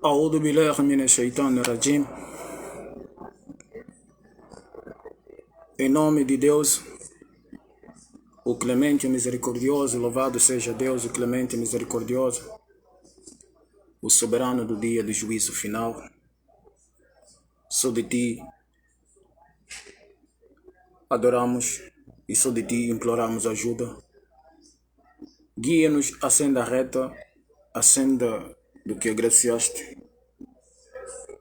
أعوذ بالله من الشيطان الرجيم. Em nome de Deus, o clemente e misericordioso, louvado seja Deus, o clemente e misericordioso, o soberano do dia do juízo final. Só de ti adoramos e só de ti imploramos ajuda. Guia-nos à senda reta, à senda do que agraciaste,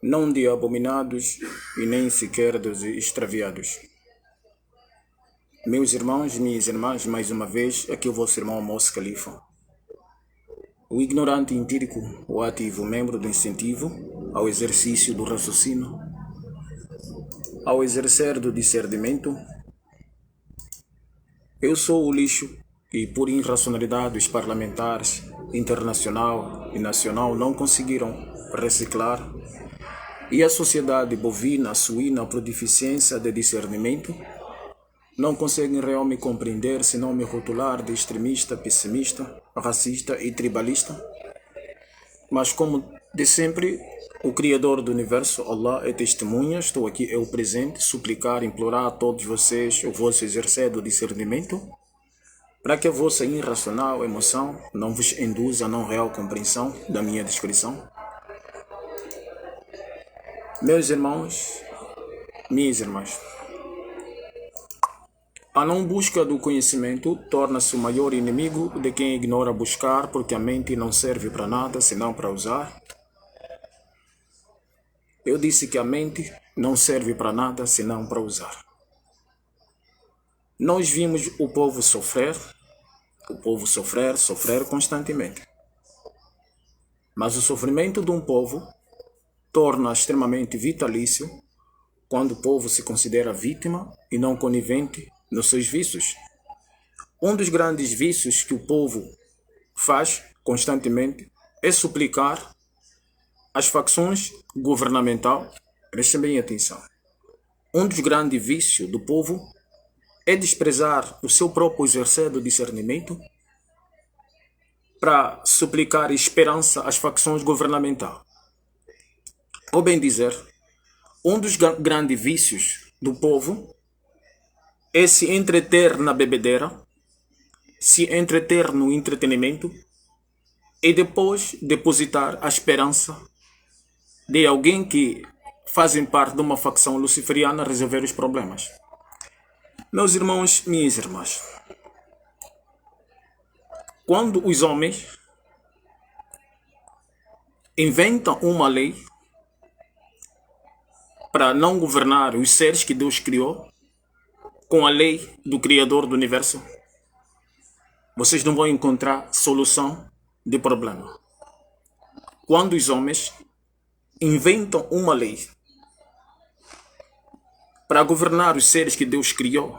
não de abominados e nem sequer dos extraviados. Meus irmãos e minhas irmãs, mais uma vez, aqui o vosso irmão Moço Califa, o ignorante empírico, o ativo membro do incentivo ao exercício do raciocínio, ao exercer do discernimento. Eu sou o lixo que, por irracionalidade, os parlamentares internacional e nacional não conseguiram reciclar, e a sociedade bovina, suína, por deficiência de discernimento, não conseguem realmente compreender, senão me rotular de extremista, pessimista, racista e tribalista. Mas como de sempre, o Criador do Universo, Allah, é testemunha. Estou aqui, eu presente, suplicar, implorar a todos vocês o vosso exercer do discernimento, para que a vossa irracional emoção não vos induza a não real compreensão da minha descrição. Meus irmãos, minhas irmãs, a não busca do conhecimento torna-se o maior inimigo de quem ignora buscar, porque a mente não serve para nada senão para usar. Eu disse que a mente não serve para nada senão para usar. Nós vimos o povo sofrer constantemente. Mas o sofrimento de um povo torna extremamente vitalício quando o povo se considera vítima e não conivente nos seus vícios. Um dos grandes vícios que o povo faz constantemente é suplicar as facções governamentais. Prestem bem atenção. Um dos grandes vícios do povo é desprezar o seu próprio exercer do discernimento para suplicar esperança às facções governamentais. Ou bem dizer, um dos grandes vícios do povo é se entreter na bebedeira, se entreter no entretenimento e depois depositar a esperança de alguém que fazem parte de uma facção luciferiana resolver os problemas. Meus irmãos, minhas irmãs, quando os homens inventam uma lei para não governar os seres que Deus criou com a lei do Criador do Universo, vocês não vão encontrar solução de problema. Quando os homens inventam uma lei para governar os seres que Deus criou,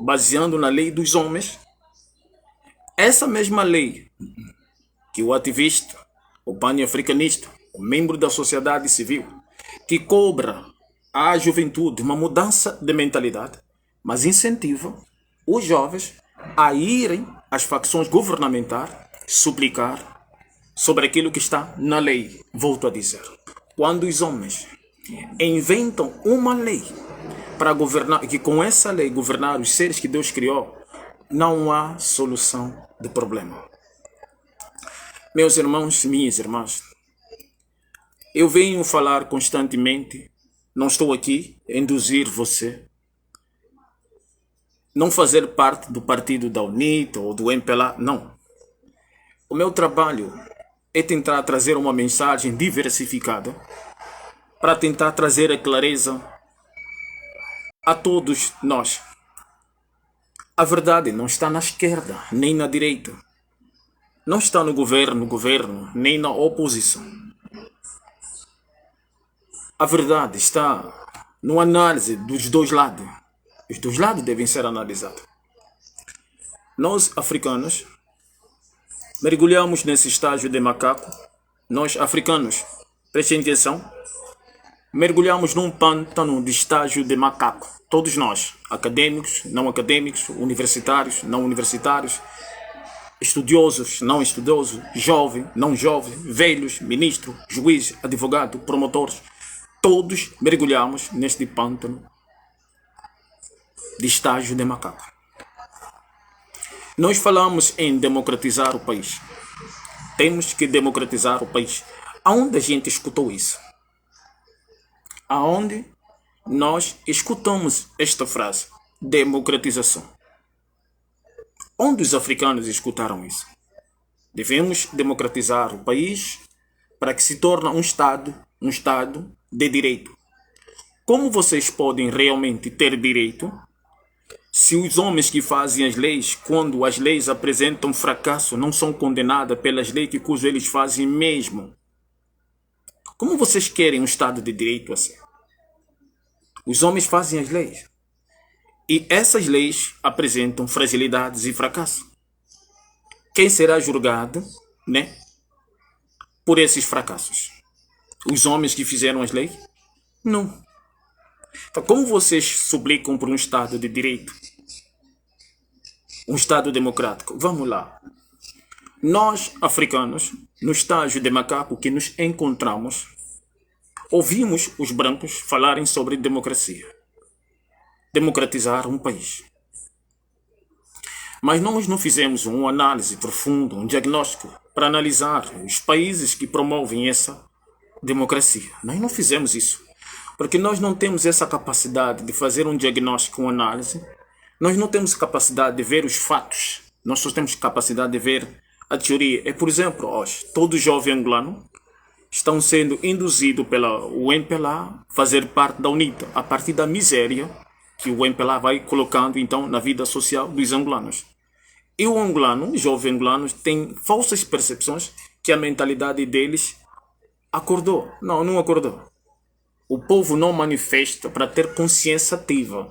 baseando na lei dos homens, essa mesma lei que o ativista, o pan-africanista, o membro da sociedade civil, que cobra à juventude uma mudança de mentalidade, mas incentiva os jovens a irem às facções governamentais suplicar sobre aquilo que está na lei. Volto a dizer, quando os homens inventam uma lei para governar, que com essa lei governar os seres que Deus criou, não há solução de problema. Meus irmãos e minhas irmãs, eu venho falar constantemente, não estou aqui a induzir você, não fazer parte do partido da UNITA ou do MPLA, não. O meu trabalho é tentar trazer uma mensagem diversificada para tentar trazer a clareza a todos nós. A verdade não está na esquerda, nem na direita. Não está no governo, nem na oposição. A verdade está na análise dos dois lados. Os dois lados devem ser analisados. Nós, africanos, mergulhamos nesse estágio de macaco. Nós, africanos, prestem atenção, mergulhamos num pântano de estágio de macaco. Todos nós, acadêmicos, não acadêmicos, universitários, não universitários, estudiosos, não estudiosos, jovem, não jovem, velhos, ministro, juiz, advogado, promotores, todos mergulhamos neste pântano de estágio de macaco. Nós falamos em democratizar o país. Temos que democratizar o país. Aonde a gente escutou isso? Aonde nós escutamos esta frase? Democratização. Onde os africanos escutaram isso? Devemos democratizar o país para que se torne um Estado de direito. Como vocês podem realmente ter direito se os homens que fazem as leis, quando as leis apresentam fracasso, não são condenadas pelas leis que cujo eles fazem mesmo? Como vocês querem um Estado de direito assim? Os homens fazem as leis. E essas leis apresentam fragilidades e fracasso. Quem será julgado, né, por esses fracassos? Os homens que fizeram as leis? Não. Então, como vocês suplicam por um Estado de direito? Um Estado democrático? Vamos lá. Nós, africanos, no estágio de macaco que nos encontramos, ouvimos os brancos falarem sobre democracia. Democratizar um país. Mas nós não fizemos uma análise profunda, um diagnóstico para analisar os países que promovem essa democracia. Nós não fizemos isso. Porque nós não temos essa capacidade de fazer um diagnóstico, uma análise. Nós não temos capacidade de ver os fatos. Nós só temos capacidade de ver a teoria. É, por exemplo, hoje, todo jovem angolano estão sendo induzidos pela MPLA a fazer parte da UNITA, a partir da miséria que o MPLA vai colocando então na vida social dos angolanos. E o angolano, os jovens angolanos, têm falsas percepções que a mentalidade deles acordou. Não, não acordou. O povo não manifesta para ter consciência ativa.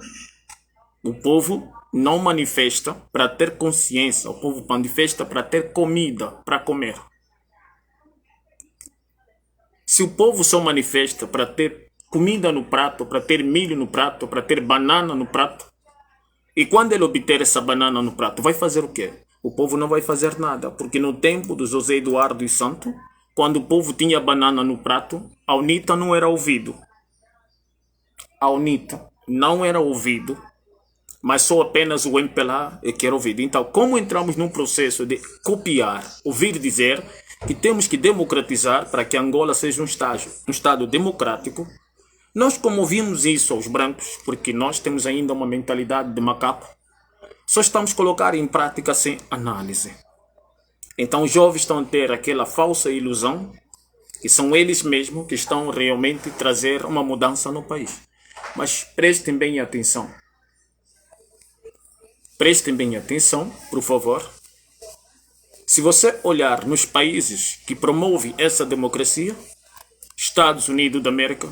O povo não manifesta para ter consciência. O povo manifesta para ter comida para comer. Se o povo só manifesta para ter comida no prato, para ter milho no prato, para ter banana no prato, e quando ele obter essa banana no prato, vai fazer o quê? O povo não vai fazer nada, porque no tempo do José Eduardo dos Santos, quando o povo tinha banana no prato, a UNITA não era ouvido. A UNITA não era ouvido, mas só apenas o MPLA é que era ouvido. Então, como entramos num processo de copiar, ouvir dizer que temos que democratizar para que Angola seja um Estado democrático, nós como ouvimos isso aos brancos, porque nós temos ainda uma mentalidade de macaco, só estamos a colocar em prática sem análise. Então os jovens estão a ter aquela falsa ilusão que são eles mesmos que estão realmente a trazer uma mudança no país. Mas prestem bem atenção. Prestem bem atenção, por favor. Se você olhar nos países que promovem essa democracia, Estados Unidos da América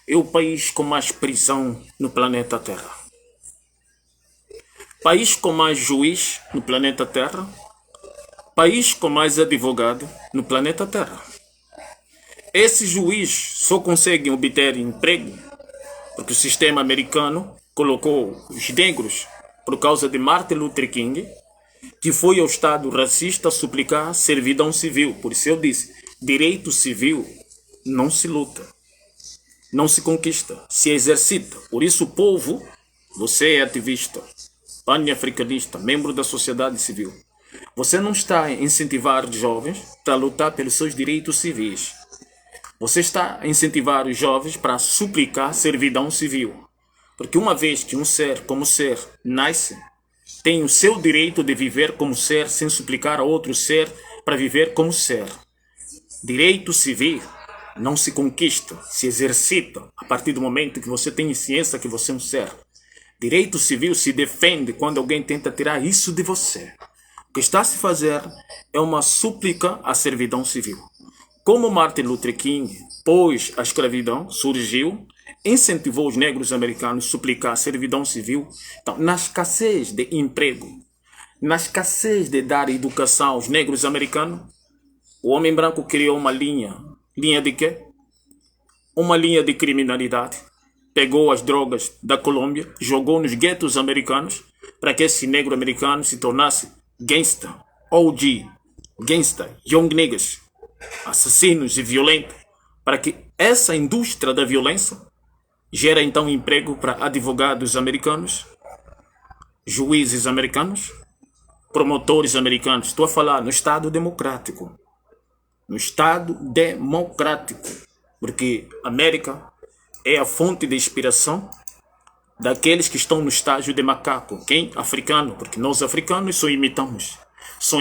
é o país com mais prisão no planeta Terra. País com mais juiz no planeta Terra. País com mais advogado no planeta Terra. Esses juízes só conseguem obter emprego porque o sistema americano colocou os negros por causa de Martin Luther King, que foi ao Estado racista suplicar servidão civil. Por isso eu disse, direito civil não se luta, não se conquista, se exercita. Por isso o povo, você é ativista, pan-africanista, membro da sociedade civil, Você não está a incentivar os jovens para lutar pelos seus direitos civis. Você está a incentivar os jovens para suplicar servidão civil. Porque uma vez que um ser como ser nasce, tem o seu direito de viver como ser sem suplicar a outro ser para viver como ser. Direito civil não se conquista, se exercita a partir do momento que você tem ciência que você é um ser. Direito civil se defende quando alguém tenta tirar isso de você. O que está a se fazer é uma súplica à servidão civil. Como Martin Luther King, pós a escravidão, surgiu, incentivou os negros americanos a suplicar a servidão civil. Então, na escassez de emprego, na escassez de dar educação aos negros americanos, o homem branco criou uma linha. Linha de quê? Uma linha de criminalidade. Pegou as drogas da Colômbia, jogou nos guetos americanos para que esse negro americano se tornasse gangsta, OG, gangsta, young niggas, assassinos e violentos, para que essa indústria da violência gera então emprego para advogados americanos, juízes americanos, promotores americanos. Estou a falar no Estado democrático. No Estado democrático. Porque a América é a fonte de inspiração daqueles que estão no estágio de macaco. Quem? Africano. Porque nós africanos só imitamos. Só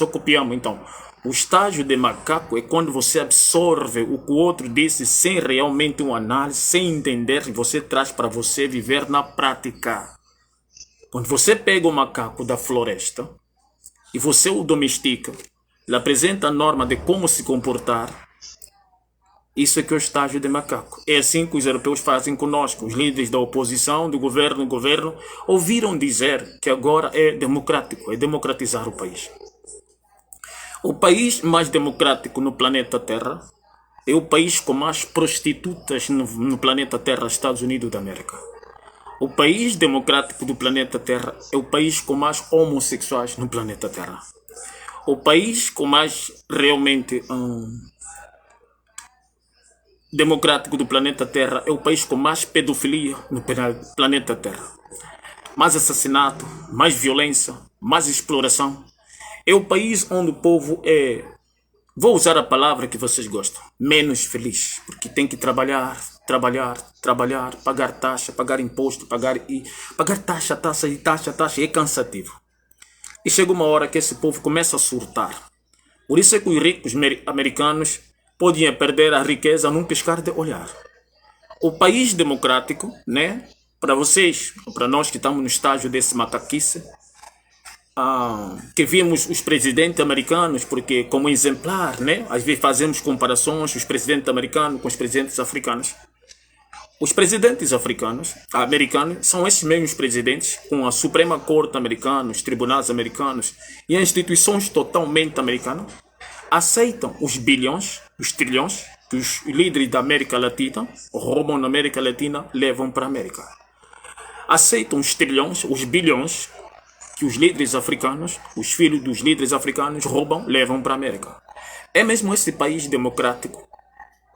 copiamos. Então, o estágio de macaco é quando você absorve o que o outro disse sem realmente uma análise, sem entender, e você traz para você viver na prática. Quando você pega o macaco da floresta e você o domestica, ele apresenta a norma de como se comportar. Isso é que é o estágio de macaco. É assim que os europeus fazem conosco. Os líderes da oposição, do governo, ouviram dizer que agora é democrático, é democratizar o país. O país mais democrático no planeta Terra é o país com mais prostitutas no planeta Terra, Estados Unidos da América. O país democrático do planeta Terra é o país com mais homossexuais no planeta Terra. O país com mais realmente democrático do planeta Terra é o país com mais pedofilia no planeta Terra. Mais assassinato, mais violência, mais exploração. É o país onde o povo é, vou usar a palavra que vocês gostam, menos feliz. Porque tem que trabalhar, pagar taxa, pagar imposto, pagar taxa, e é cansativo. E chega uma hora que esse povo começa a surtar. Por isso é que os ricos americanos podem perder a riqueza num piscar de olhar. O país democrático, né? Para vocês, para nós que estamos no estágio desse macaquice, que vimos os presidentes americanos, porque como exemplar, né? Às vezes fazemos comparações, os presidentes americanos com os presidentes africanos. Os presidentes americanos, são esses mesmos presidentes com a Suprema Corte americana, os tribunais americanos e as instituições totalmente americanas, aceitam os bilhões, os trilhões que os líderes da América Latina roubam na América Latina, levam para a América. Aceitam os trilhões, os bilhões que os líderes africanos, os filhos dos líderes africanos roubam, levam para a América. É mesmo esse país democrático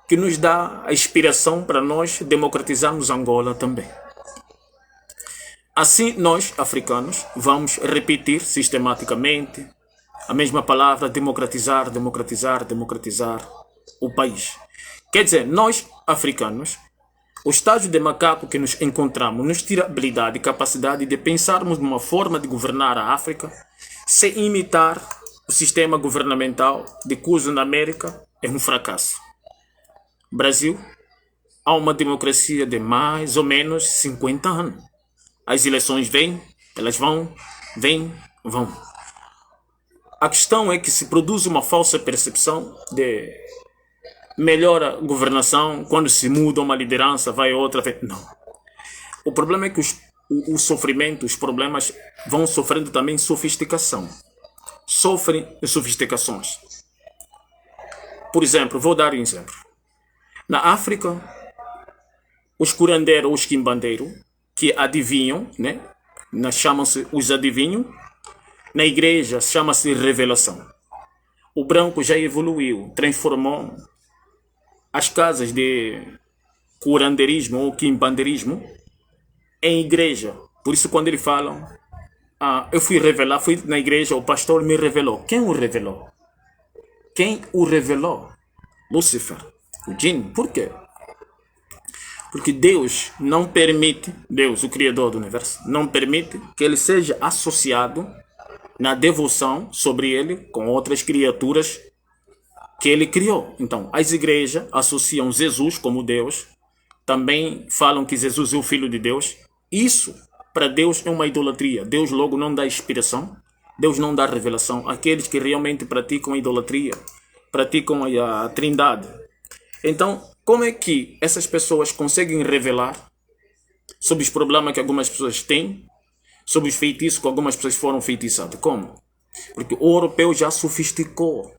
que nos dá a inspiração para nós democratizarmos Angola também. Assim, nós, africanos, vamos repetir sistematicamente a mesma palavra, democratizar o país. Quer dizer, nós, africanos, o estágio de macaco que nos encontramos nos tira habilidade e capacidade de pensarmos numa forma de governar a África sem imitar o sistema governamental de cujo na América é um fracasso. Brasil, há uma democracia de mais ou menos 50 anos. As eleições vêm, elas vão. A questão é que se produz uma falsa percepção de melhora governação, quando se muda uma liderança, vai outra. Não. O problema é que o sofrimento, os problemas vão sofrendo também sofisticação. Sofrem sofisticações. Por exemplo, vou dar um exemplo. Na África, os curandeiros, os quimbandeiros, que adivinham, né? Chamam-se os adivinhos. Na igreja chama-se revelação. O branco já evoluiu, transformou as casas de curandeirismo ou quimbandeirismo em igreja. Por isso quando eles falam eu fui revelar, fui na igreja, o pastor me revelou. Quem o revelou? Quem o revelou? Lúcifer, o djinn. Por quê? Porque Deus não permite, Deus, o Criador do Universo, não permite que ele seja associado na devoção sobre ele com outras criaturas que ele criou. Então, as igrejas associam Jesus como Deus, também falam que Jesus é o Filho de Deus. Isso, para Deus, é uma idolatria. Deus logo não dá inspiração, Deus não dá revelação. Aqueles que realmente praticam a idolatria, praticam a trindade. Então, como é que essas pessoas conseguem revelar sobre os problemas que algumas pessoas têm, sobre os feitiços que algumas pessoas foram feitiçadas? Como? Porque o europeu já sofisticou,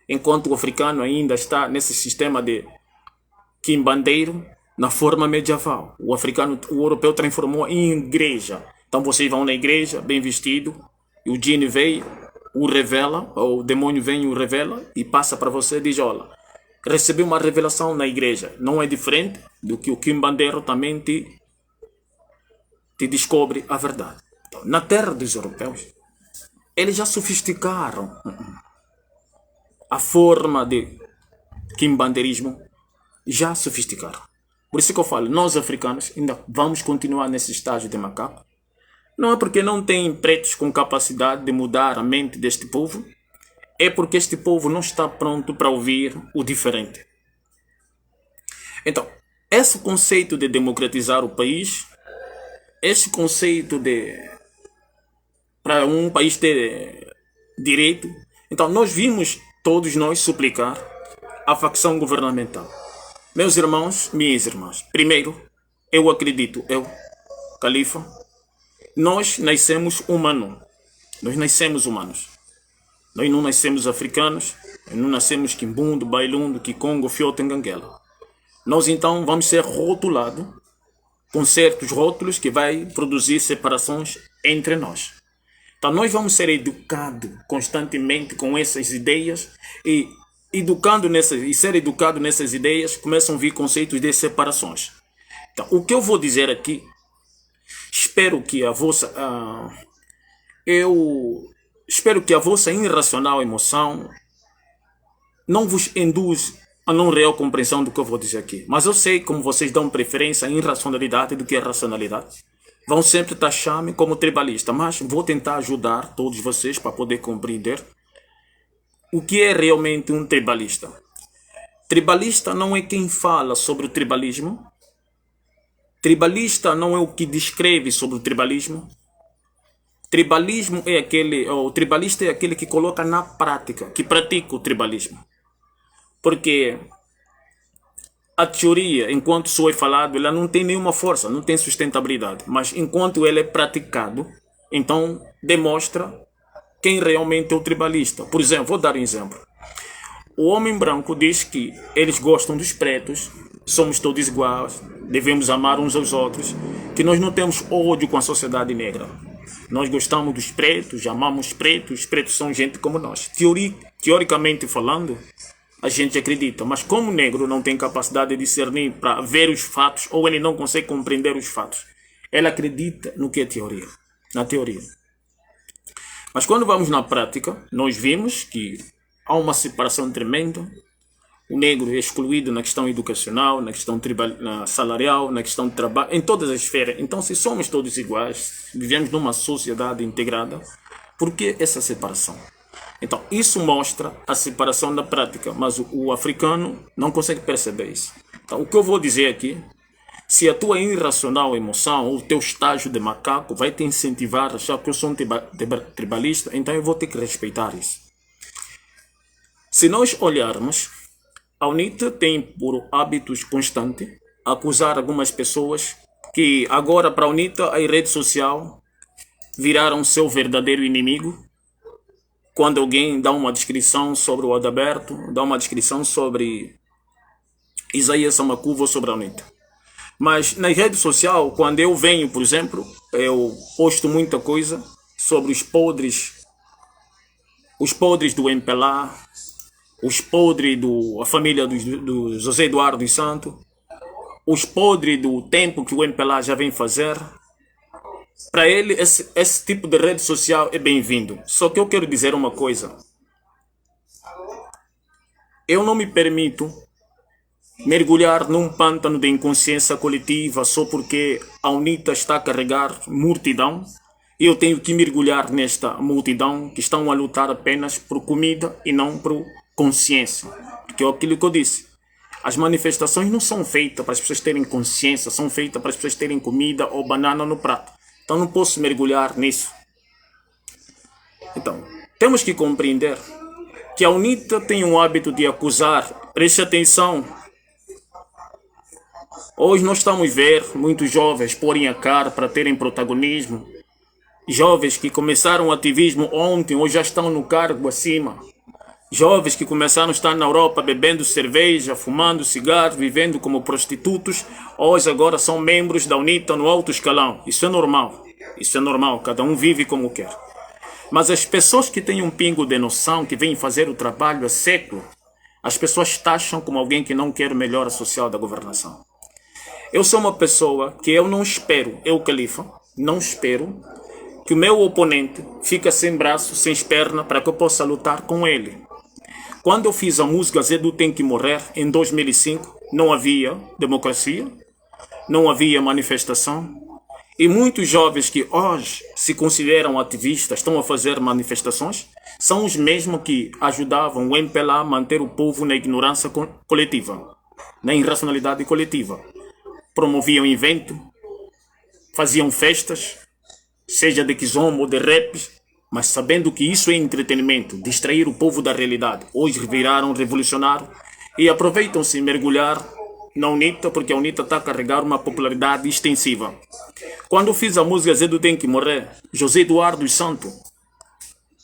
enquanto o africano ainda está nesse sistema de quimbandeiro na forma medieval. O europeu transformou em igreja. Então vocês vão na igreja, bem vestido, e o djinn veio, o revela, ou o demônio vem e o revela, e passa para você e diz, olha, recebi uma revelação na igreja. Não é diferente do que o quimbandeiro também te descobre a verdade. Então, na terra dos europeus, eles já sofisticaram a forma de quimbandeirismo, já sofisticaram. Por isso que eu falo, nós africanos ainda vamos continuar nesse estágio de macaco. Não é porque não tem pretos com capacidade de mudar a mente deste povo, é porque este povo não está pronto para ouvir o diferente. Então, esse conceito de democratizar o país, esse conceito de para um país ter direito, então nós vimos todos nós suplicar a facção governamental. Meus irmãos, minhas irmãs, primeiro, eu acredito, Califa, nós nascemos humanos. Nós nascemos humanos. Nós não nascemos africanos, nós não nascemos quimbundo, bailundo, kikongo, fioto, enganguela. Nós então vamos ser rotulados com certos rótulos que vai produzir separações entre nós. Então nós vamos ser educados constantemente com essas ideias e ser educado nessas ideias começam a vir conceitos de separações. Então o que eu vou dizer aqui, espero que a vossa irracional emoção não vos induz a não real compreensão do que eu vou dizer aqui. Mas eu sei como vocês dão preferência à irracionalidade do que à racionalidade. Vão sempre taxar-me como tribalista, mas vou tentar ajudar todos vocês para poder compreender o que é realmente um tribalista. Tribalista não é quem fala sobre o tribalismo. Tribalista não é o que descreve sobre o tribalismo. O tribalista é aquele que coloca na prática, que pratica o tribalismo. Porque a teoria, enquanto só é falado, ela não tem nenhuma força, não tem sustentabilidade. Mas enquanto ele é praticado, então demonstra quem realmente é o tribalista. Por exemplo, vou dar um exemplo. O homem branco diz que eles gostam dos pretos, somos todos iguais, devemos amar uns aos outros, que nós não temos ódio com a sociedade negra. Nós gostamos dos pretos, amamos os pretos são gente como nós. Teoricamente falando, a gente acredita, mas como o negro não tem capacidade de discernir para ver os fatos, ou ele não consegue compreender os fatos, ele acredita no que é teoria, na teoria. Mas quando vamos na prática, nós vimos que há uma separação tremenda. O negro é excluído na questão educacional, na questão salarial, na questão de trabalho, em todas as esferas. Então, se somos todos iguais, vivemos numa sociedade integrada, por que essa separação? Então, isso mostra a separação da prática, mas o africano não consegue perceber isso. Então, o que eu vou dizer aqui, se a tua irracional emoção ou o teu estágio de macaco vai te incentivar a achar que eu sou um tribalista, então eu vou ter que respeitar isso. Se nós olharmos, a UNITA tem por hábitos constantes acusar algumas pessoas que agora para a UNITA a rede social viraram seu verdadeiro inimigo. Quando alguém dá uma descrição sobre o Adalberto, dá uma descrição sobre Isaías Samacuva ou sobre a UNITA. Mas na rede social, quando eu venho, por exemplo, eu posto muita coisa sobre os podres do MPLA, os podres da família do José Eduardo dos Santos, os podres do tempo que o MPLA já vem fazer. Para ele, esse tipo de rede social é bem-vindo. Só que eu quero dizer uma coisa. Eu não me permito mergulhar num pântano de inconsciência coletiva só porque a UNITA está a carregar multidão e eu tenho que mergulhar nesta multidão que estão a lutar apenas por comida e não por consciência. Porque é aquilo que eu disse. As manifestações não são feitas para as pessoas terem consciência, são feitas para as pessoas terem comida ou banana no prato. Então não posso mergulhar nisso. Então, temos que compreender que a UNITA tem um hábito de acusar. Preste atenção. Hoje nós estamos a ver muitos jovens porem a cara para terem protagonismo. Jovens que começaram o ativismo ontem, hoje já estão no cargo acima. Jovens que começaram a estar na Europa bebendo cerveja, fumando cigarro, vivendo como prostitutos, hoje agora são membros da UNITA no alto escalão. Isso é normal. Isso é normal, cada um vive como quer. Mas as pessoas que têm um pingo de noção, que vêm fazer o trabalho há século, as pessoas taxam como alguém que não quer melhora social da governação. Eu sou uma pessoa que eu não espero, eu Califa, não espero que o meu oponente fique sem braço, sem perna, para que eu possa lutar com ele. Quando eu fiz a música Zedu Tem Que Morrer, em 2005, não havia democracia, não havia manifestação. E muitos jovens que hoje se consideram ativistas, estão a fazer manifestações, são os mesmos que ajudavam o MPLA a manter o povo na ignorância coletiva, na irracionalidade coletiva. Promoviam evento, faziam festas, seja de kizomba ou de rap, mas sabendo que isso é entretenimento, distrair o povo da realidade. Hoje viraram revolucionários e aproveitam-se mergulhar na UNITA, porque a UNITA está a carregar uma popularidade extensiva. Quando fiz a música Zedu Tem Que Morrer, José Eduardo dos Santos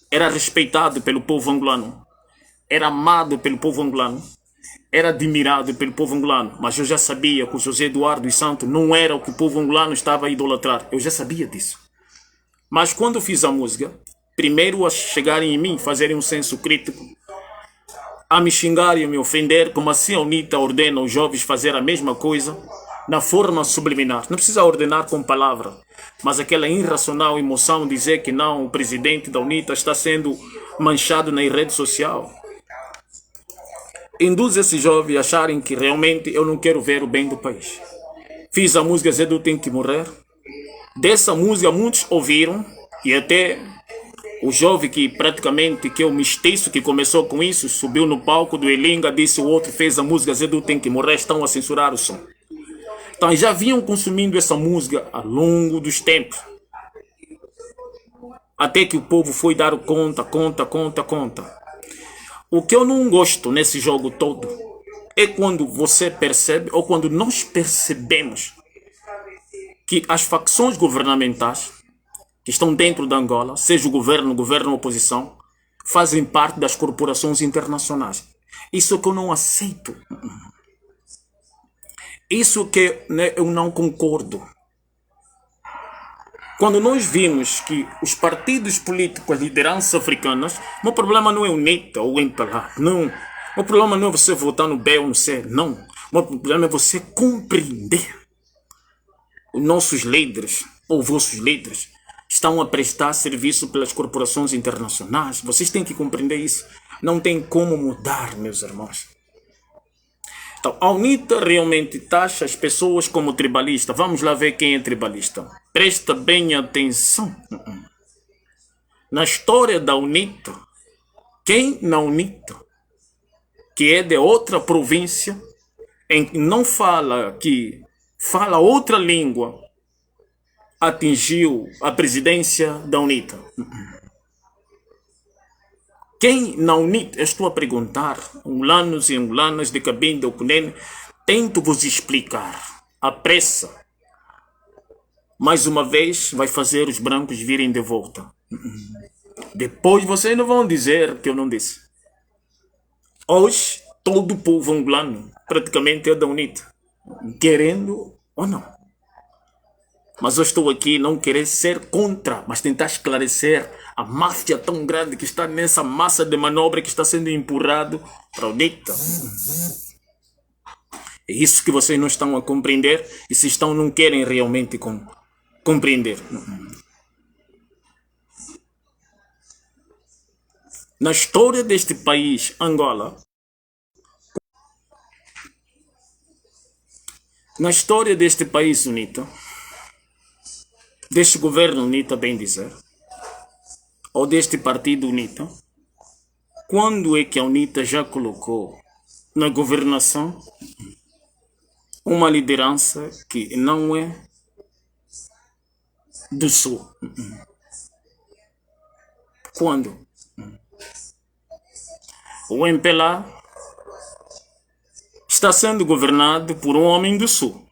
era respeitado pelo povo angolano, era amado pelo povo angolano, era admirado pelo povo angolano, mas eu já sabia que o José Eduardo dos Santos não era o que o povo angolano estava a idolatrar. Eu já sabia disso. Mas quando fiz a música, primeiro a chegarem em mim, fazerem um senso crítico, a me xingar e a me ofender, como assim a UNITA ordena os jovens fazer a mesma coisa, na forma subliminar. Não precisa ordenar com palavra, mas aquela irracional emoção dizer que não, o presidente da UNITA está sendo manchado na rede social. Induz esses jovens a acharem que realmente eu não quero ver o bem do país. Fiz a música Zedu Tem Que Morrer. Dessa música muitos ouviram, e até o jovem que praticamente, que é o mestiço que começou com isso, subiu no palco do Elinga, disse o outro, fez a música Zedu Tem Que Morrer, estão a censurar o som. Então já vinham consumindo essa música ao longo dos tempos. Até que o povo foi dar conta. O que eu não gosto nesse jogo todo é quando você percebe, ou quando nós percebemos, que as facções governamentais que estão dentro da Angola, seja o governo ou oposição, fazem parte das corporações internacionais. Isso que eu não aceito. Isso que eu não concordo. Quando nós vimos que os partidos políticos, as lideranças africanas, o meu problema não é o UNITA ou o MPLA, não. O meu problema não é você votar no B ou no C, não. O meu problema é você compreender. Os nossos líderes, ou vossos líderes, estão a prestar serviço pelas corporações internacionais. Vocês têm que compreender isso. Não tem como mudar, meus irmãos. Então, a UNITA realmente taxa as pessoas como tribalista. Vamos lá ver quem é tribalista. Presta bem atenção. Na história da UNITA, quem na UNITA, que é de outra província, em que não fala, que fala outra língua, atingiu a presidência da UNITA? Quem na UNITA? Eu estou a perguntar, angolanos e angolanas de Cabinda ou Cunene, tento vos explicar. A pressa, mais uma vez, vai fazer os brancos virem de volta. Depois vocês não vão dizer que eu não disse. Hoje, todo o povo angolano praticamente é da UNITA, querendo ou não. Mas eu estou aqui não querer ser contra, mas tentar esclarecer a máfia tão grande que está nessa massa de manobra que está sendo empurrado para o UNITA. É isso que vocês não estão a compreender, e se estão, não querem realmente compreender. Na história deste país, Angola, na história deste país UNITA, deste governo UNITA, bem dizer, ou deste partido UNITA, quando é que a UNITA já colocou na governação uma liderança que não é do Sul? Quando? O MPLA está sendo governado por um homem do Sul.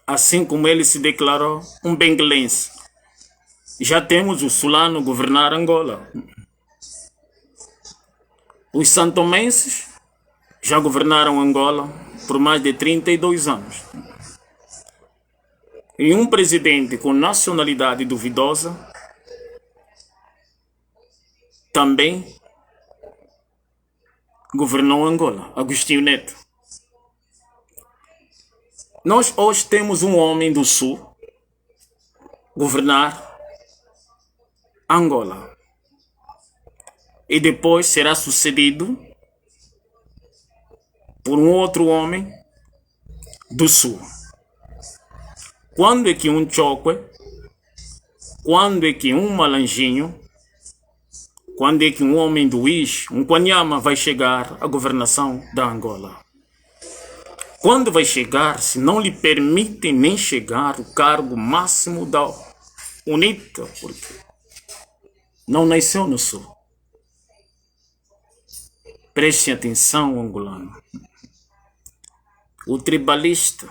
Assim como ele se declarou um benguelense. Já temos o sulano governar Angola. Os santomenses já governaram Angola por mais de 32 anos. E um presidente com nacionalidade duvidosa também governou Angola, Agostinho Neto. Nós hoje temos um homem do Sul governar Angola. E depois será sucedido por um outro homem do Sul. Quando é que um Chokwe, quando é que um Malanjinho, quando é que um homem do Ix, um Kwanyama vai chegar à governação da Angola? Quando vai chegar, se não lhe permitem nem chegar o cargo máximo da UNITA, porque não nasceu no Sul. Prestem atenção, angolano. O tribalista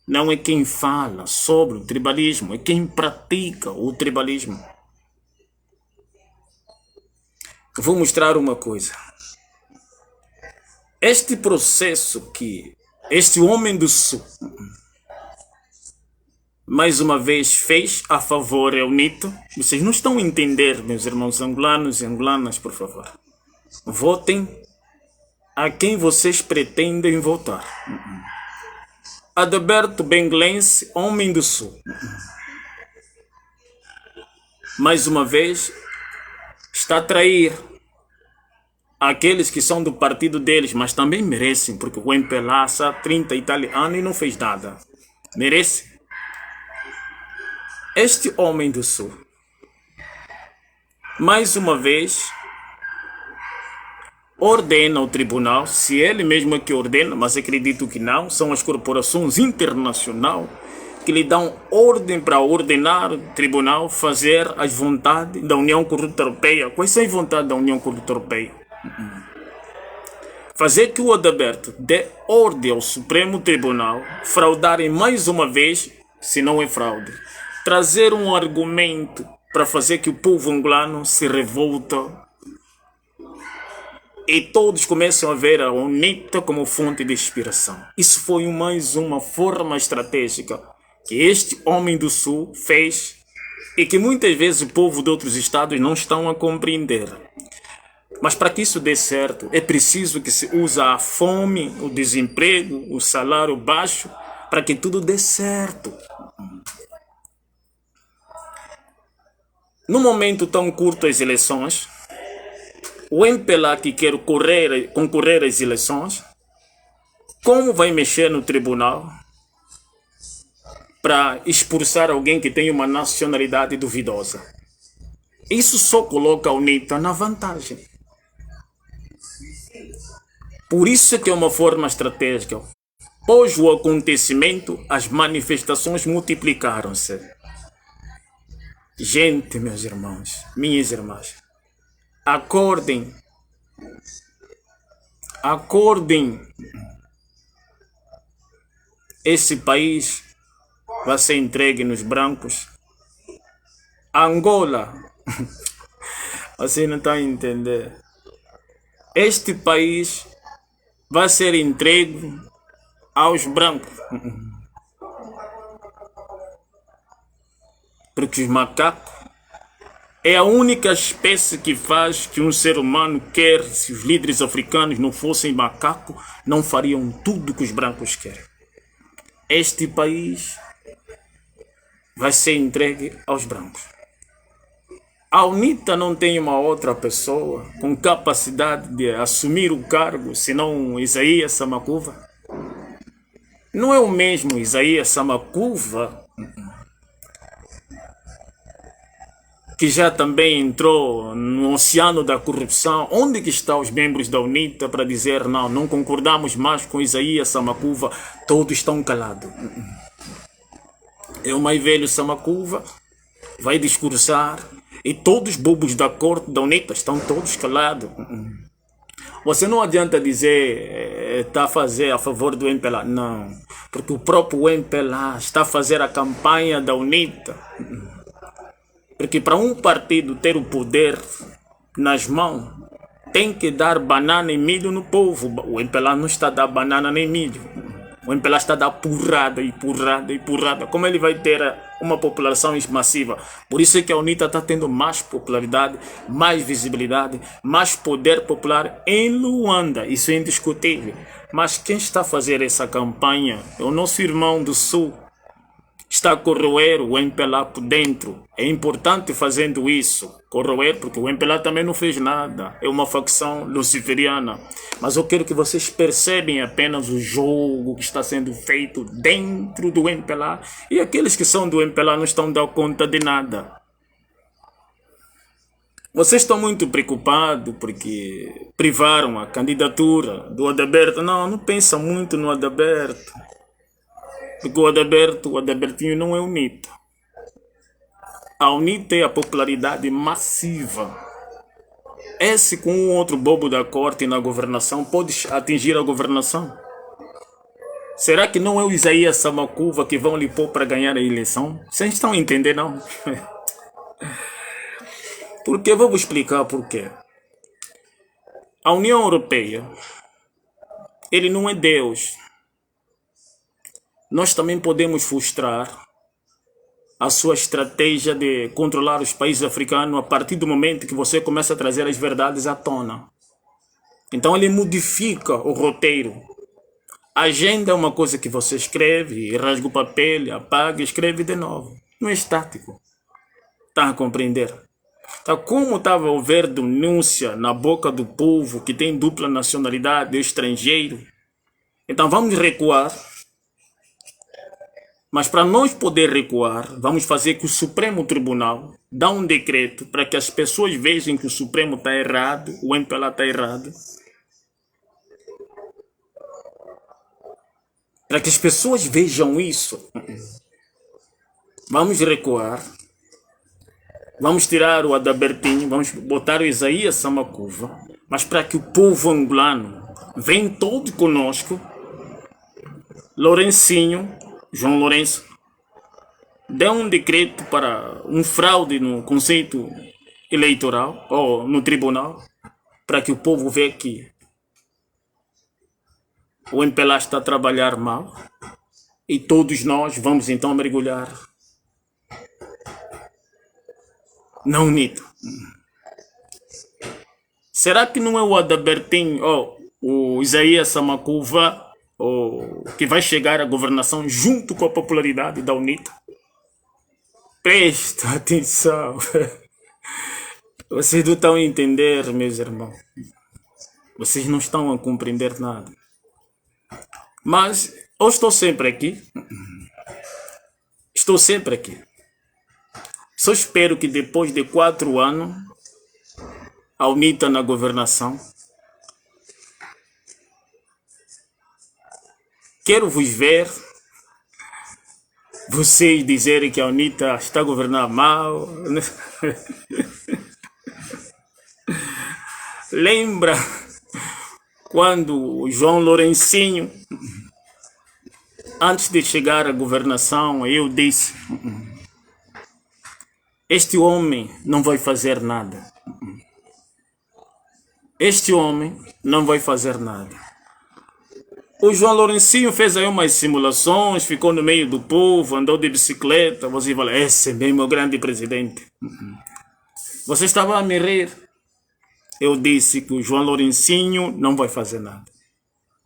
não é quem fala sobre o tribalismo, é quem pratica o tribalismo. Vou mostrar uma coisa. Este processo que este homem do Sul, mais uma vez, fez a favor da UNITA, vocês não estão a entender, meus irmãos angolanos e angolanas, por favor. Votem a quem vocês pretendem votar. Adalberto Benguelense, homem do Sul. Mais uma vez, está a trair aqueles que são do partido deles, mas também merecem, porque o MPLA há 30 e tal anos e não fez nada. Merece. Este homem do Sul, mais uma vez, ordena ao tribunal, se ele mesmo é que ordena, mas acredito que não, são as corporações internacionais que lhe dão ordem para ordenar o tribunal fazer as vontades da União Corrupta Europeia. Quais são as vontades da União Corrupta Europeia? Fazer que o Adalberto dê ordem ao Supremo Tribunal fraudarem mais uma vez, se não é fraude. Trazer um argumento para fazer que o povo angolano se revolta e todos começam a ver a UNITA como fonte de inspiração. Isso foi mais uma forma estratégica que este homem do Sul fez e que muitas vezes o povo de outros estados não estão a compreender. Mas para que isso dê certo, é preciso que se use a fome, o desemprego, o salário baixo, para que tudo dê certo. No momento tão curto às eleições, o MPLA que quer concorrer às eleições, como vai mexer no tribunal para expulsar alguém que tem uma nacionalidade duvidosa? Isso só coloca a UNITA na vantagem. Por isso é que é uma forma estratégica. Após o acontecimento, as manifestações multiplicaram-se. Gente, meus irmãos, minhas irmãs, acordem. Acordem. Esse país vai ser entregue nos brancos. Angola. Você não está a entender. Este país vai ser entregue aos brancos. Porque os macacos é a única espécie que faz que um ser humano quer. Se os líderes africanos não fossem macacos, não fariam tudo que os brancos querem. Este país vai ser entregue aos brancos. A UNITA não tem uma outra pessoa com capacidade de assumir o cargo, senão Isaías Samakuva. Não é o mesmo Isaías Samakuva que já também entrou no oceano da corrupção. Onde que estão os membros da UNITA para dizer não concordamos mais com Isaías Samakuva, todos estão calados. É o mais velho Samakuva, vai discursar e todos os bobos da corte da UNITA estão todos calados. Você não adianta dizer está a fazer a favor do MPLA, não, porque o próprio MPLA está a fazer a campanha da UNITA. Porque para um partido ter o poder nas mãos, tem que dar banana e milho no povo. O MPLA não está a dar banana nem milho. O MPLA está a dar porrada e porrada e porrada. Como ele vai ter uma população massiva? Por isso é que a UNITA está tendo mais popularidade, mais visibilidade, mais poder popular em Luanda. Isso é indiscutível. Mas quem está a fazer essa campanha é o nosso irmão do Sul. Está a corroer o MPLA por dentro. É importante fazendo isso. Corroer, porque o MPLA também não fez nada. É uma facção luciferiana. Mas eu quero que vocês percebem apenas o jogo que está sendo feito dentro do MPLA. E aqueles que são do MPLA não estão dando conta de nada. Vocês estão muito preocupados porque privaram a candidatura do Adalberto. Não pensam muito no Adalberto. Porque o Adalbertinho não é UNITA. A UNITA é a popularidade massiva. Esse com um outro bobo da corte na governação pode atingir a governação. Será que não é o Isaías Samakuva que vão lhe pôr para ganhar a eleição? Vocês estão a entender, não? Porque eu vou explicar por quê. A União Europeia, ele não é Deus. Nós também podemos frustrar a sua estratégia de controlar os países africanos a partir do momento que você começa a trazer as verdades à tona. Então ele modifica o roteiro. A agenda é uma coisa que você escreve, rasga o papel, apaga e escreve de novo. Não é estático. Está a compreender? Então, como estava a haver denúncia na boca do povo que tem dupla nacionalidade, estrangeiro, então vamos recuar. Mas para nós poder recuar, vamos fazer que o Supremo Tribunal dá um decreto para que as pessoas vejam que o Supremo está errado, o MPLA está errado. Para que as pessoas vejam isso, vamos recuar, vamos tirar o Adalbertinho, vamos botar o Isaías Samakuva, mas para que o povo angolano venha todo conosco, Lourencinho, João Lourenço, deu um decreto para um fraude no conceito eleitoral, ou no tribunal, para que o povo veja que o MPLA está a trabalhar mal, e todos nós vamos então mergulhar na UNITA. Será que não é o Adalbertinho, ou o Isaías Samakuva, que vai chegar à governação junto com a popularidade da UNITA? Presta atenção. Vocês não estão a entender, meus irmãos. Vocês não estão a compreender nada. Mas eu estou sempre aqui. Estou sempre aqui. Só espero que depois de 4 anos, a UNITA na governação, quero vos ver, vocês dizerem que a UNITA está a governar mal. Lembra quando o João Lourencinho, antes de chegar à governação, eu disse: este homem não vai fazer nada. Este homem não vai fazer nada. O João Lourencinho fez aí umas simulações, ficou no meio do povo, andou de bicicleta. Você fala: esse mesmo é o grande presidente. Você estava a me rir. Eu disse que o João Lourencinho não vai fazer nada.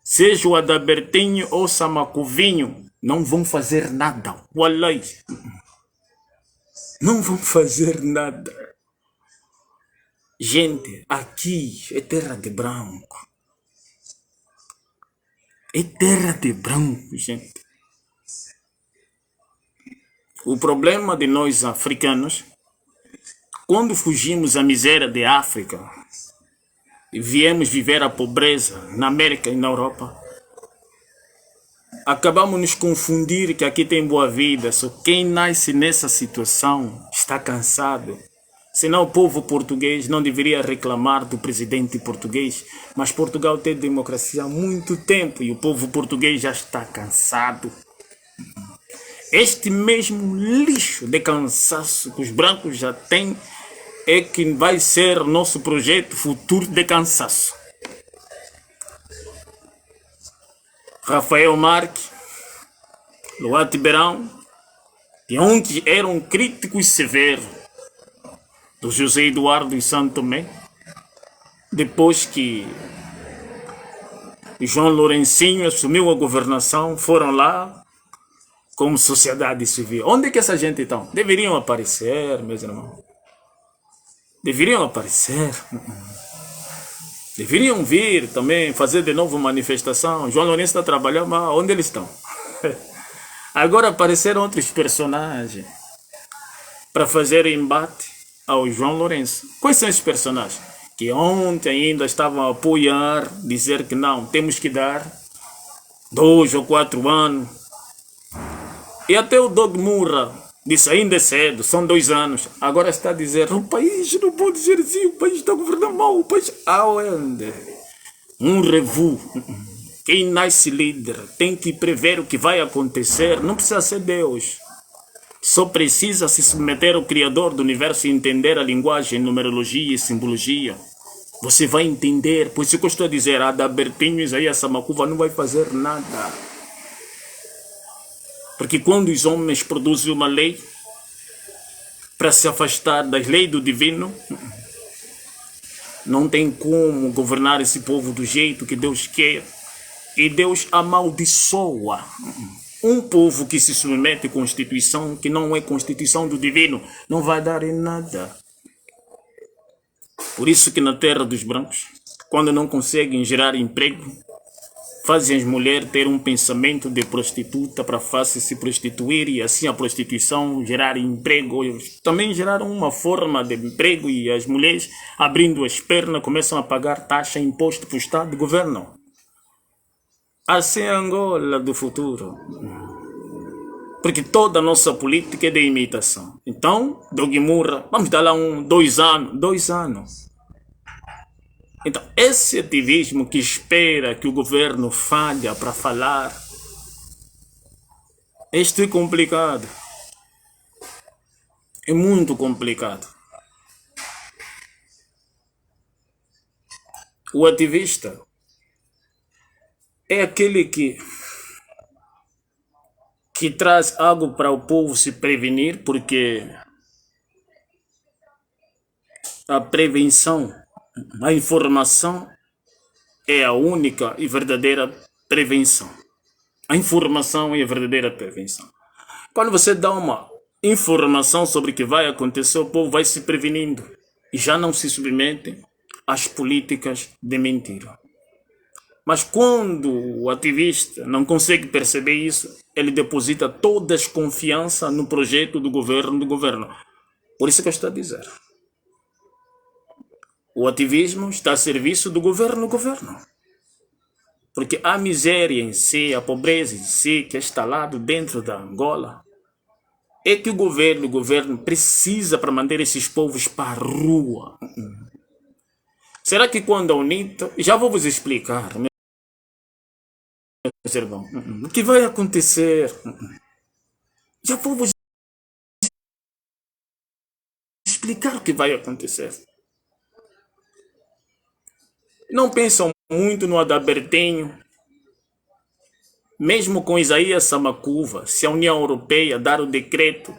Seja o Adalbertinho ou o Samakuvinho, não vão fazer nada. Wallahi. Não vão fazer nada. Gente, aqui é terra de branco. É terra de branco, gente. O problema de nós africanos, quando fugimos à miséria de África e viemos viver a pobreza na América e na Europa, acabamos nos confundir que aqui tem boa vida. Só quem nasce nessa situação está cansado. Senão o povo português não deveria reclamar do presidente português, mas Portugal tem democracia há muito tempo e o povo português já está cansado. Este mesmo lixo de cansaço que os brancos já têm é que vai ser nosso projeto futuro de cansaço. Rafael Marques, Luá Tiberão, e um que eram críticos severos do José Eduardo e Santo Tomé, depois que João Lourencinho assumiu a governação, foram lá como sociedade civil. Onde é que essa gente está? Deveriam aparecer, meus irmãos. Deveriam aparecer. Deveriam vir também, fazer de novo manifestação. João Lourenço está trabalhando, mas onde eles estão? Agora apareceram outros personagens para fazer embate ao João Lourenço. Quais são esses personagens? Que ontem ainda estavam a apoiar, dizer que não, temos que dar 2 ou 4 anos. E até o Doug Murra disse, ainda é cedo, são 2 anos. Agora está a dizer, o país não pode ser assim, o país está governando mal, o país... Aonde? Um revu. Quem nasce líder tem que prever o que vai acontecer, não precisa ser Deus. Só precisa se submeter ao Criador do Universo e entender a linguagem, numerologia e simbologia. Você vai entender, por isso que eu estou a dizer, Adabertinho Isaías Samacuva não vai fazer nada. Porque quando os homens produzem uma lei para se afastar das leis do divino, não tem como governar esse povo do jeito que Deus quer. E Deus amaldiçoa um povo que se submete à Constituição, que não é Constituição do divino, não vai dar em nada. Por isso que na terra dos brancos, quando não conseguem gerar emprego, fazem as mulheres ter um pensamento de prostituta para fácil se prostituir e assim a prostituição gerar emprego. Também geraram uma forma de emprego e as mulheres abrindo as pernas começam a pagar taxa, imposto para o Estado e governam. Assim é a Angola do futuro. Porque toda a nossa política é de imitação. Então, Doug Murra, vamos dar lá 2 anos. 2 anos. Então, esse ativismo que espera que o governo falhe para falar, isto é complicado. É muito complicado. O ativista é aquele que traz algo para o povo se prevenir, porque a prevenção, a informação é a única e verdadeira prevenção. A informação é a verdadeira prevenção. Quando você dá uma informação sobre o que vai acontecer, o povo vai se prevenindo e já não se submete às políticas de mentira. Mas quando o ativista não consegue perceber isso, ele deposita toda a desconfiança no projeto do governo. Por isso que eu estou a dizer. O ativismo está a serviço do governo. Porque a miséria em si, a pobreza em si, que é instalado dentro da Angola, é que o governo precisa para manter esses povos para a rua. Será que quando a UNITA... Já vou vos explicar, meus irmãos, o que vai acontecer. Já vou vos explicar o que vai acontecer. Não pensam muito no Adabertinho. Mesmo com Isaías Samacuva, se a União Europeia dar o decreto,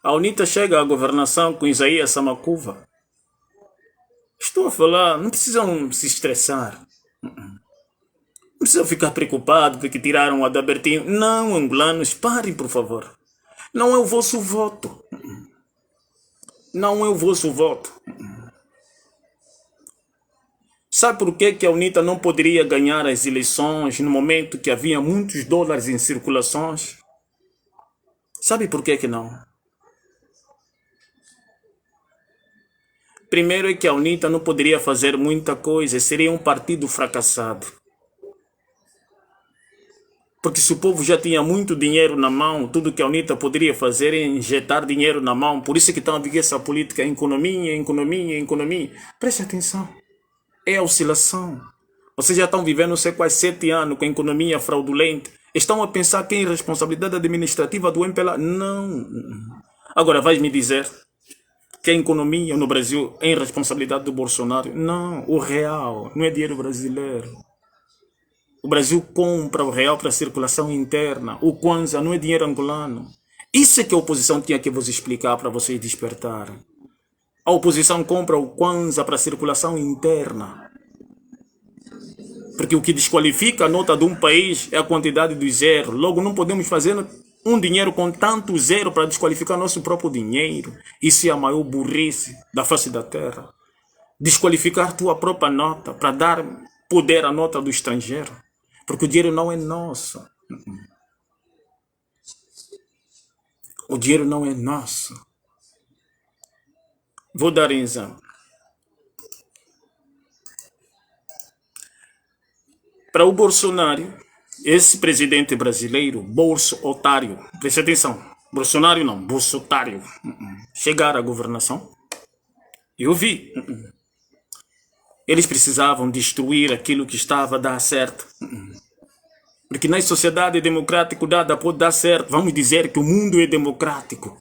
a UNITA chega à governação com Isaías Samacuva. Estou a falar, não precisam se estressar. precisa ficar preocupado porque tiraram o Adalbertinho. Não, angolanos, parem, por favor. Não é o vosso voto. Não é o vosso voto. Sabe por que a UNITA não poderia ganhar as eleições no momento que havia muitos dólares em circulações? Sabe por que não? Primeiro é que a UNITA não poderia fazer muita coisa, seria um partido fracassado. Porque se o povo já tinha muito dinheiro na mão, tudo que a UNITA poderia fazer é injetar dinheiro na mão. Por isso que estão a viver essa política, economia. Preste atenção. É a oscilação. Vocês já estão vivendo não sei quais 7 anos com a economia fraudulenta. Estão a pensar que é responsabilidade administrativa do MPLA? Não. Agora vais me dizer que a economia no Brasil é responsabilidade do Bolsonaro? Não. O real não é dinheiro brasileiro. O Brasil compra o real para a circulação interna. O Kwanza não é dinheiro angolano. Isso é que a oposição tinha que vos explicar para vocês despertarem. A oposição compra o Kwanza para a circulação interna. Porque o que desqualifica a nota de um país é a quantidade do zero. Logo, não podemos fazer um dinheiro com tanto zero para desqualificar nosso próprio dinheiro. Isso é a maior burrice da face da terra. Desqualificar tua própria nota para dar poder à nota do estrangeiro. Porque o dinheiro não é nosso. O dinheiro não é nosso. Vou dar um exemplo. Para o Bolsonaro, esse presidente brasileiro, bolso otário, preste atenção, Bolsonaro não, bolso otário, chegar à governação, eu vi. Eles precisavam destruir aquilo que estava a dar certo. Porque na sociedade democrática nada pode dar certo. Vamos dizer que o mundo é democrático.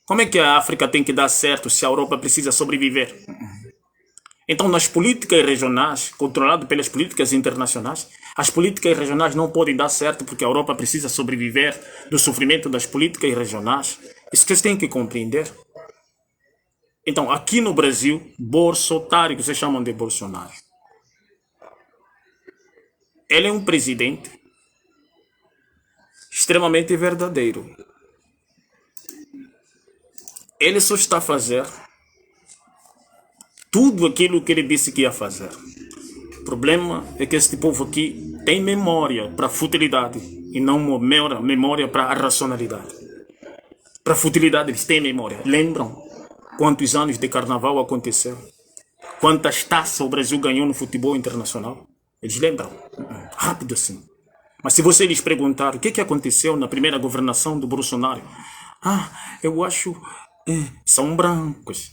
Como é que a África tem que dar certo se a Europa precisa sobreviver? Então, nas políticas regionais, controladas pelas políticas internacionais, as políticas regionais não podem dar certo porque a Europa precisa sobreviver do sofrimento das políticas regionais. Isso que vocês têm que compreender. Então, aqui no Brasil, Bolsonaro, que vocês chamam de Bolsonaro, ele é um presidente extremamente verdadeiro. Ele só está a fazer tudo aquilo que ele disse que ia fazer. O problema é que este povo aqui tem memória para a futilidade e não memória para a racionalidade. Para a futilidade eles têm memória. Lembram quantos anos de carnaval aconteceu? Quantas taças o Brasil ganhou no futebol internacional? Eles lembram. Rápido assim. Mas se você lhes perguntar o que aconteceu na primeira governação do Bolsonaro, eu acho são brancos.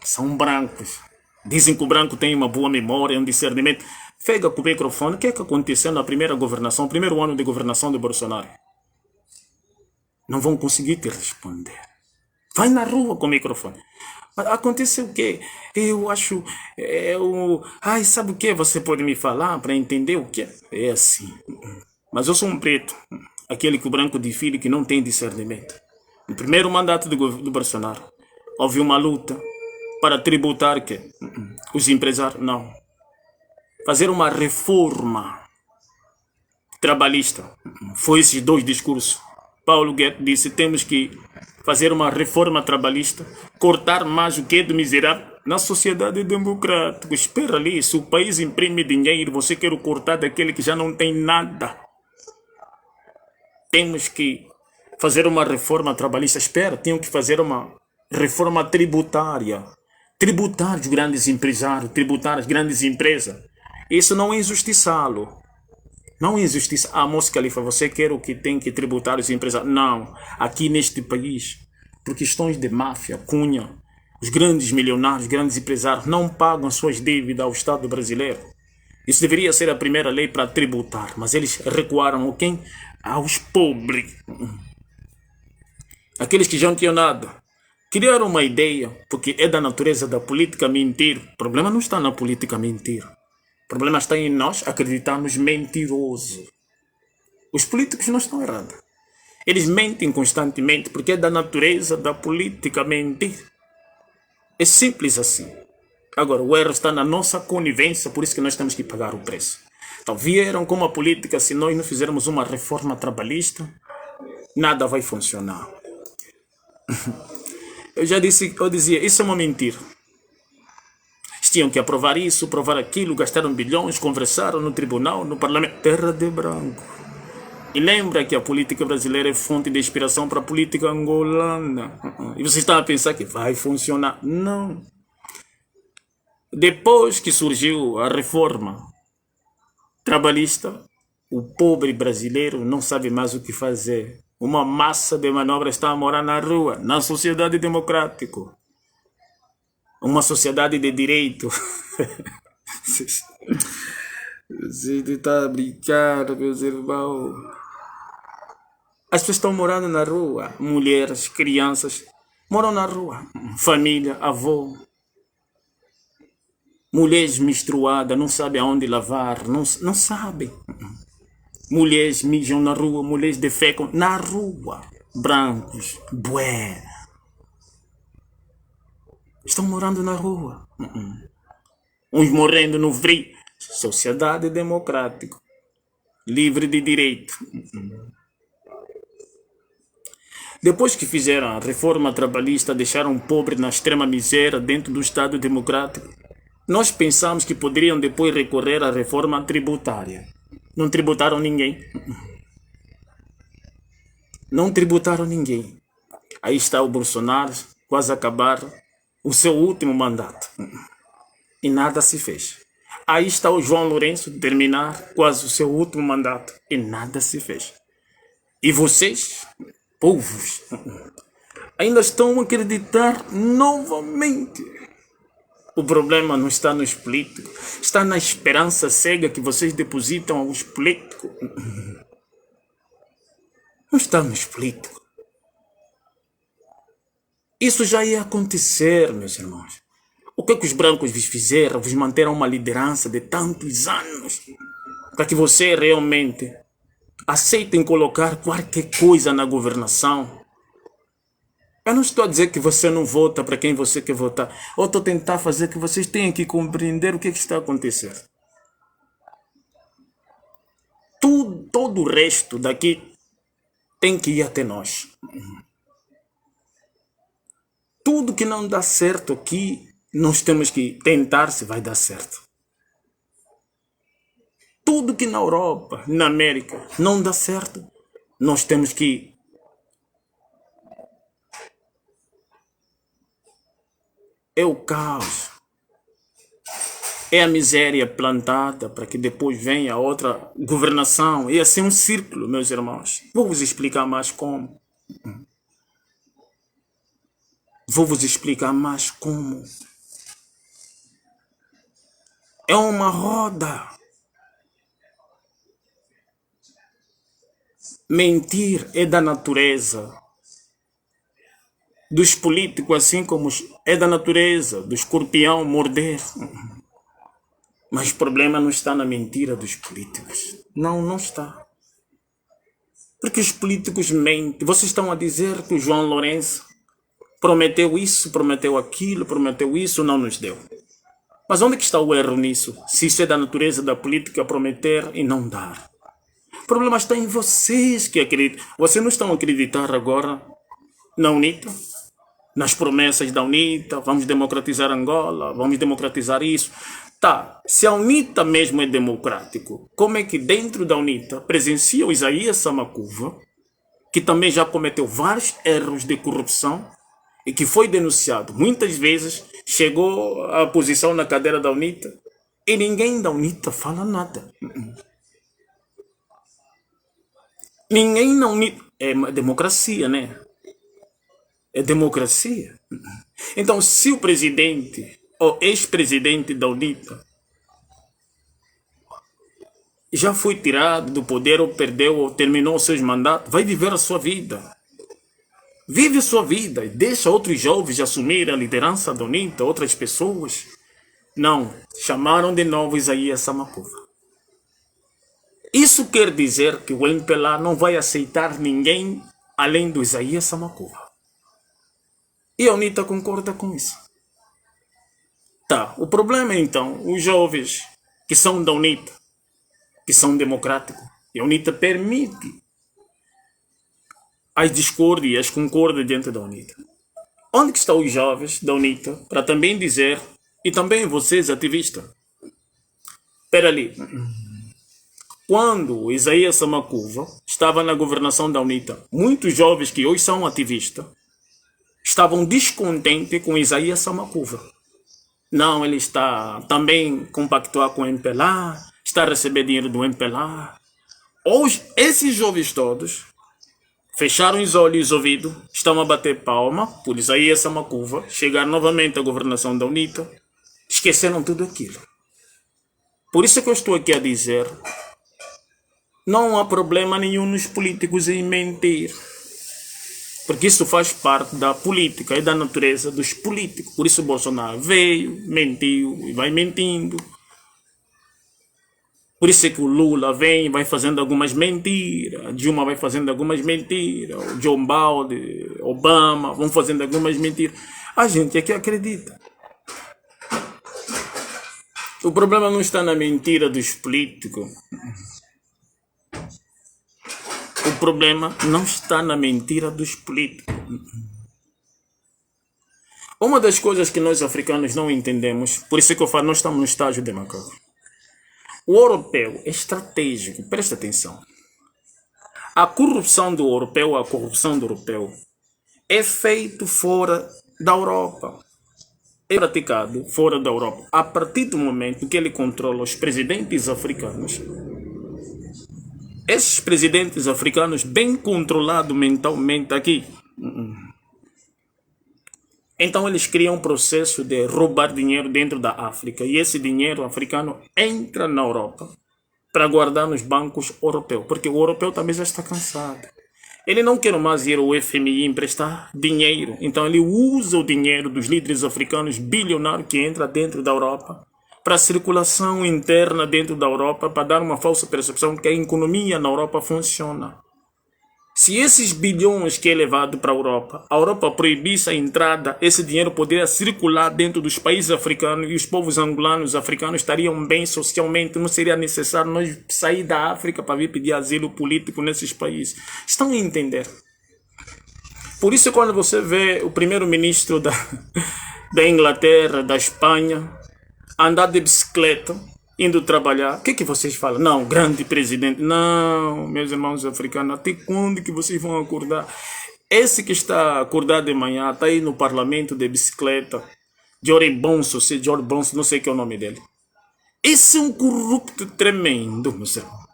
São brancos. Dizem que o branco tem uma boa memória, um discernimento. Pega com o microfone. O que aconteceu na primeira governação, primeiro ano de governação do Bolsonaro? Não vão conseguir te responder. Vai na rua com o microfone. Aconteceu o quê? Eu acho... sabe o que? Você pode me falar para entender o que? É assim. Mas eu sou um preto. Aquele que o branco define que não tem discernimento. No primeiro mandato do Bolsonaro, houve uma luta para tributar que os empresários... Não. Fazer uma reforma trabalhista. Foi esses dois discursos. Paulo Guedes disse, temos que fazer uma reforma trabalhista, cortar mais o que é do miserável na sociedade democrática. Espera ali, se o país imprime dinheiro, você quer cortar daquele que já não tem nada. Temos que fazer uma reforma trabalhista. Espera, tenho que fazer uma reforma tributária. Tributar os grandes empresários, tributar as grandes empresas. Isso não é injustiçá-lo. Não é injustiça. Moça Califa, você quer o que tem que tributar os empresários? Não. Aqui neste país, por questões de máfia, cunha, os grandes milionários, grandes empresários não pagam suas dívidas ao Estado brasileiro. Isso deveria ser a primeira lei para tributar, mas eles recuaram a quem? Aos pobres. Aqueles que já não tinham nada. Criaram uma ideia, porque é da natureza da política mentir. O problema não está na política mentir. O problema está em nós acreditarmos mentirosos. Os políticos não estão errados. Eles mentem constantemente porque é da natureza da política mentir. É simples assim. Agora, o erro está na nossa conivência, por isso que nós temos que pagar o preço. Então, vieram com uma política, se nós não fizermos uma reforma trabalhista, nada vai funcionar. Eu dizia, isso é uma mentira. Eles tinham que aprovar isso, aprovar aquilo, gastaram bilhões, conversaram no tribunal, no parlamento, terra de branco. E lembra que a política brasileira é fonte de inspiração para a política angolana. E vocês estão a pensar que vai funcionar. Não. Depois que surgiu a reforma trabalhista, o pobre brasileiro não sabe mais o que fazer. Uma massa de manobra está a morar na rua, na sociedade democrática. Uma sociedade de direito. Você está a brincar, meus irmãos. As pessoas estão morando na rua. Mulheres, crianças, moram na rua. Família, avô. Mulheres menstruadas, não sabem aonde lavar, não sabem. Mulheres mijam na rua, mulheres defecam na rua. Brancos, bué. Estão morando na rua. Uns morrendo no frio. Sociedade democrática. Livre de direito. Depois que fizeram a reforma trabalhista, deixaram o pobre na extrema miséria dentro do Estado democrático, nós pensamos que poderiam depois recorrer à reforma tributária. Não tributaram ninguém. Não tributaram ninguém. Aí está o Bolsonaro, quase a acabar o seu último mandato. E nada se fez. Aí está o João Lourenço, terminar quase o seu último mandato. E nada se fez. E vocês, povos, ainda estão a acreditar novamente. O problema não está nos políticos, está na esperança cega que vocês depositam aos políticos. Não está nos políticos. Isso já ia acontecer, meus irmãos. O que é que os brancos vos fizeram? Vos manteram uma liderança de tantos anos para que você realmente aceitem colocar qualquer coisa na governação. Eu não estou a dizer que você não vota para quem você quer votar. Eu estou a tentar fazer que vocês tenham que compreender o que está acontecendo. Todo o resto daqui tem que ir até nós. Tudo que não dá certo aqui, nós temos que tentar se vai dar certo. Tudo que na Europa, na América, não dá certo, nós temos que é o caos. É a miséria plantada para que depois venha outra governação. E assim um círculo, meus irmãos. Vou vos explicar mais como. Vou vos explicar mais como. É uma roda. Mentir é da natureza dos políticos, assim como é da natureza do escorpião morder. Mas o problema não está na mentira dos políticos. Não, não está. Porque os políticos mentem. Vocês estão a dizer que o João Lourenço prometeu isso, prometeu aquilo, prometeu isso, não nos deu. Mas onde é que está o erro nisso? Se isso é da natureza da política prometer e não dar. O problema está em vocês que acreditam. Vocês não estão a acreditar agora na UNITA? Nas promessas da UNITA, vamos democratizar Angola, vamos democratizar isso. Tá, se a UNITA mesmo é democrático, como é que dentro da UNITA presencia o Isaías Samakuva, que também já cometeu vários erros de corrupção e que foi denunciado muitas vezes, chegou à posição na cadeira da UNITA e ninguém da UNITA fala nada. Ninguém na UNITA. É democracia, né? É democracia. Então, se o presidente ou ex-presidente da UNITA já foi tirado do poder ou perdeu ou terminou os seus mandatos, vai viver a sua vida. Vive a sua vida e deixa outros jovens assumir a liderança da UNITA, outras pessoas. Não, chamaram de novo Isaías Samakuva. Isso quer dizer que o MPLA não vai aceitar ninguém além do Isaías Samakuva. E a UNITA concorda com isso. Tá, o problema é então, os jovens que são da UNITA, que são democráticos. E a UNITA permite as discórdias e as concórdias dentro da UNITA. Onde que estão os jovens da UNITA para também dizer, e também vocês ativistas, espera ali, quando Isaías Samakuva estava na governação da UNITA, muitos jovens que hoje são ativistas estavam descontentes com Isaías Samakuva. Não, ele está também compactuar com o MPLA, está a receber dinheiro do MPLA. Hoje, esses jovens todos fecharam os olhos e os ouvidos, estão a bater palma por Isaías Samakuva chegar novamente à governação da UNITA, esqueceram tudo aquilo. Por isso é que eu estou aqui a dizer, não há problema nenhum nos políticos em mentir. Porque isso faz parte da política e da natureza dos políticos. Por isso Bolsonaro veio, mentiu e vai mentindo. Por isso é que o Lula vem e vai fazendo algumas mentiras. Dilma vai fazendo algumas mentiras. O John Biden, Obama vão fazendo algumas mentiras. A gente é que acredita. O problema não está na mentira dos políticos. O problema não está na mentira dos políticos. Uma das coisas que nós africanos não entendemos, por isso é que eu falo, nós estamos no estágio de macaco. O europeu é estratégico, presta atenção. A corrupção do europeu é feito fora da Europa. É praticado fora da Europa. A partir do momento que ele controla os presidentes africanos, esses presidentes africanos bem controlados mentalmente aqui, então eles criam um processo de roubar dinheiro dentro da África e esse dinheiro africano entra na Europa para guardar nos bancos europeus, porque o europeu também já está cansado. Ele não quer mais ir ao FMI emprestar dinheiro, então ele usa o dinheiro dos líderes africanos bilionários que entra dentro da Europa para a circulação interna dentro da Europa, para dar uma falsa percepção que a economia na Europa funciona. Se esses bilhões que é levado para a Europa proibisse a entrada, esse dinheiro poderia circular dentro dos países africanos e os povos angolanos africanos estariam bem socialmente, não seria necessário nós sair da África para vir pedir asilo político nesses países. Estão a entender? Por isso quando você vê o primeiro-ministro da Inglaterra, da Espanha, andar de bicicleta, indo trabalhar, o que vocês falam? Não, grande presidente. Não, meus irmãos africanos, até quando que vocês vão acordar? Esse que está acordado de manhã, está aí no parlamento de bicicleta, George Bonso, não sei que é o nome dele. Esse é um corrupto tremendo, meus irmãos.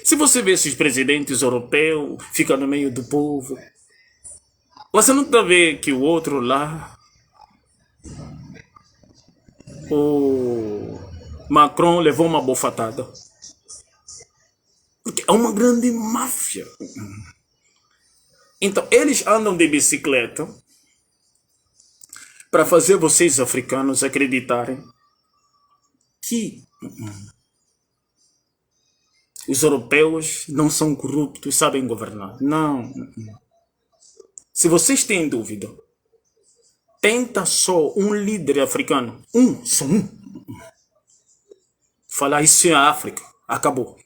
Se você vê esses presidentes europeus, fica no meio do povo, você não está vendo que o outro lá, o Macron levou uma bofatada. Porque é uma grande máfia. Então, eles andam de bicicleta para fazer vocês africanos acreditarem que os europeus não são corruptos, sabem governar. Não. Se vocês têm dúvida, tenta só um líder africano, só um, falar isso é África, acabou.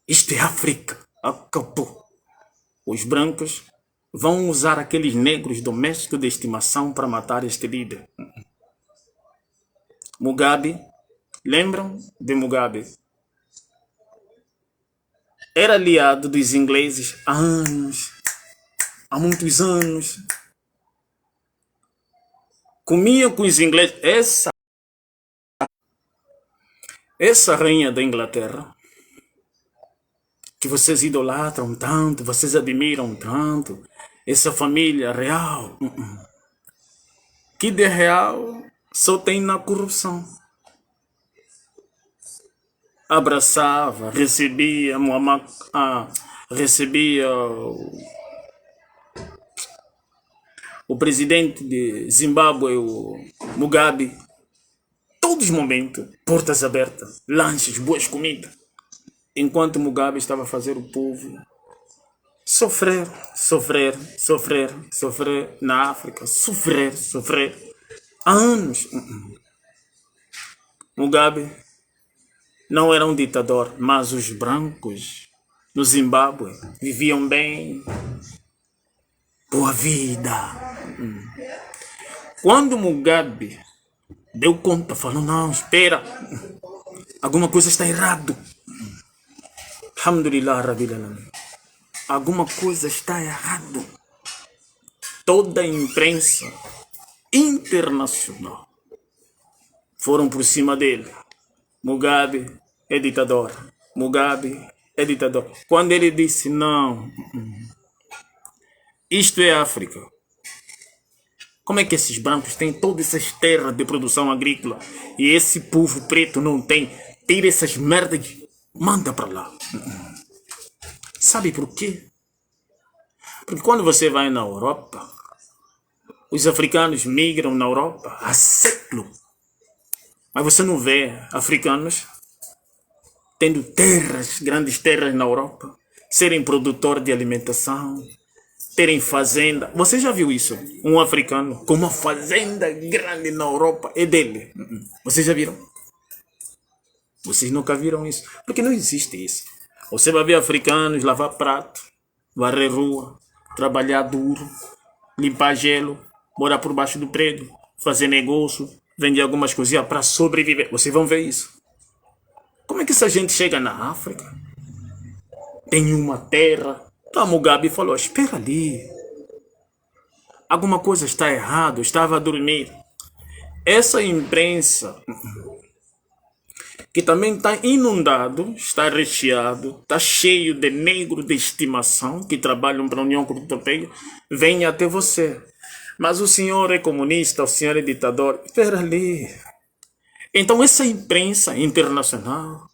Isto é África, acabou. Os brancos vão usar aqueles negros domésticos de estimação para matar este líder. Mugabe, lembram de Mugabe? Era aliado dos ingleses há anos, há muitos anos. Comia com os ingleses. Essa rainha da Inglaterra, que vocês idolatram tanto, vocês admiram tanto, essa família real, que de real só tem na corrupção. Abraçava, recebia o presidente de Zimbábue, o Mugabe, todos os momentos, portas abertas, lanches, boas comidas. Enquanto Mugabe estava a fazer o povo sofrer na África, sofrer há anos. Mugabe não era um ditador, mas os brancos no Zimbábue viviam bem, boa vida. Quando Mugabe deu conta, falou, não, espera, alguma coisa está errado. Alhamdulillah, Rabbil Alamin. Alguma coisa está errado. Toda a imprensa internacional foram por cima dele. Mugabe é ditador. Mugabe é ditador. Quando ele disse, não, isto é África. Como é que esses brancos têm todas essas terras de produção agrícola e esse povo preto não tem? Tira essas merdas, manda para lá. Sabe por quê? Porque quando você vai na Europa, os africanos migram na Europa há séculos. Mas você não vê africanos tendo terras, grandes terras na Europa, serem produtor de alimentação, terem fazenda. Você já viu isso? Um africano com uma fazenda grande na Europa é dele. Vocês já viram? Vocês nunca viram isso? Porque não existe isso. Você vai ver africanos lavar prato, varrer rua, trabalhar duro, limpar gelo, morar por baixo do prédio, fazer negócio, vender algumas coisinhas para sobreviver. Vocês vão ver isso. Como é que essa gente chega na África? Tem uma terra. Então Mugabe falou, espera ali. Alguma coisa está errado, estava a dormir. Essa imprensa, que também está inundado, está recheado, está cheio de negros de estimação que trabalham para a União Europeia, vem até você. Mas o senhor é comunista, o senhor é ditador. Espera ali. Então essa imprensa internacional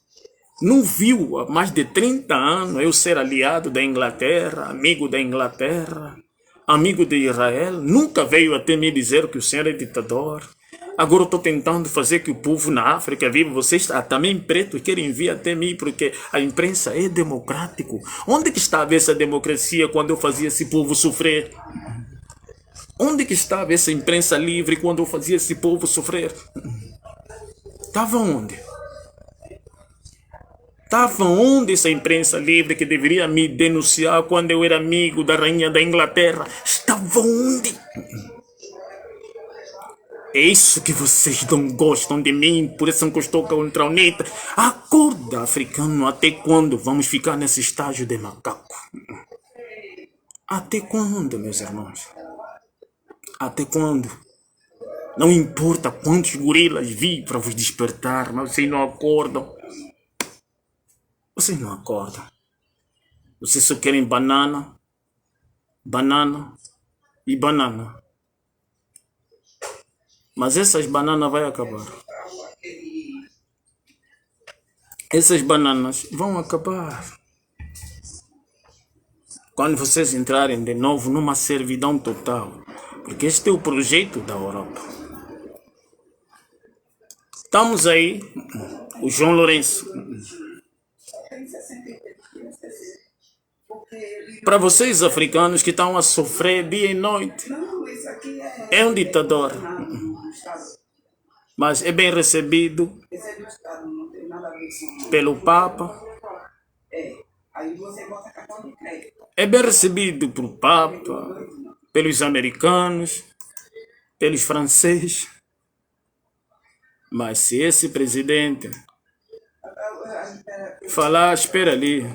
não viu há mais de 30 anos eu ser aliado da Inglaterra, amigo da Inglaterra, amigo de Israel. Nunca veio até me dizer que o senhor é ditador. Agora eu estou tentando fazer que o povo na África viva. Vocês também pretos querem vir até mim porque a imprensa é democrático. Onde que estava essa democracia quando eu fazia esse povo sofrer? Onde que estava essa imprensa livre quando eu fazia esse povo sofrer? Estava onde? Estava onde essa imprensa livre que deveria me denunciar quando eu era amigo da rainha da Inglaterra? Estava onde? É isso que vocês não gostam de mim, por isso não estou contra o NITA. Acorda, africano, até quando vamos ficar nesse estágio de macaco? Até quando, meus irmãos? Até quando? Não importa quantos gorilas vi para vos despertar, mas vocês não acordam. Vocês não acordam. Vocês só querem banana, banana e banana. Mas essas bananas vão acabar. Essas bananas vão acabar. Quando vocês entrarem de novo numa servidão total. Porque este é o projeto da Europa. Estamos aí, o João Lourenço. Para vocês africanos que estão a sofrer dia e noite, é um ditador. Mas é bem recebido pelo Papa. É bem recebido pelo Papa, pelos americanos, pelos franceses. Mas se esse presidente falar, espera ali,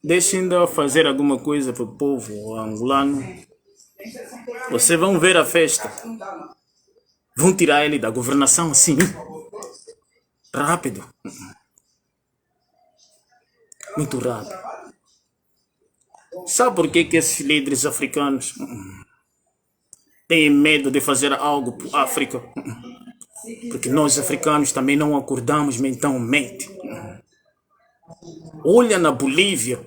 deixem de fazer alguma coisa para o povo angolano, vocês vão ver a festa. Vão tirar ele da governação assim, rápido. Muito rápido. Sabe por que esses líderes africanos têm medo de fazer algo para a África? Porque nós africanos também não acordamos mentalmente. Olha na Bolívia,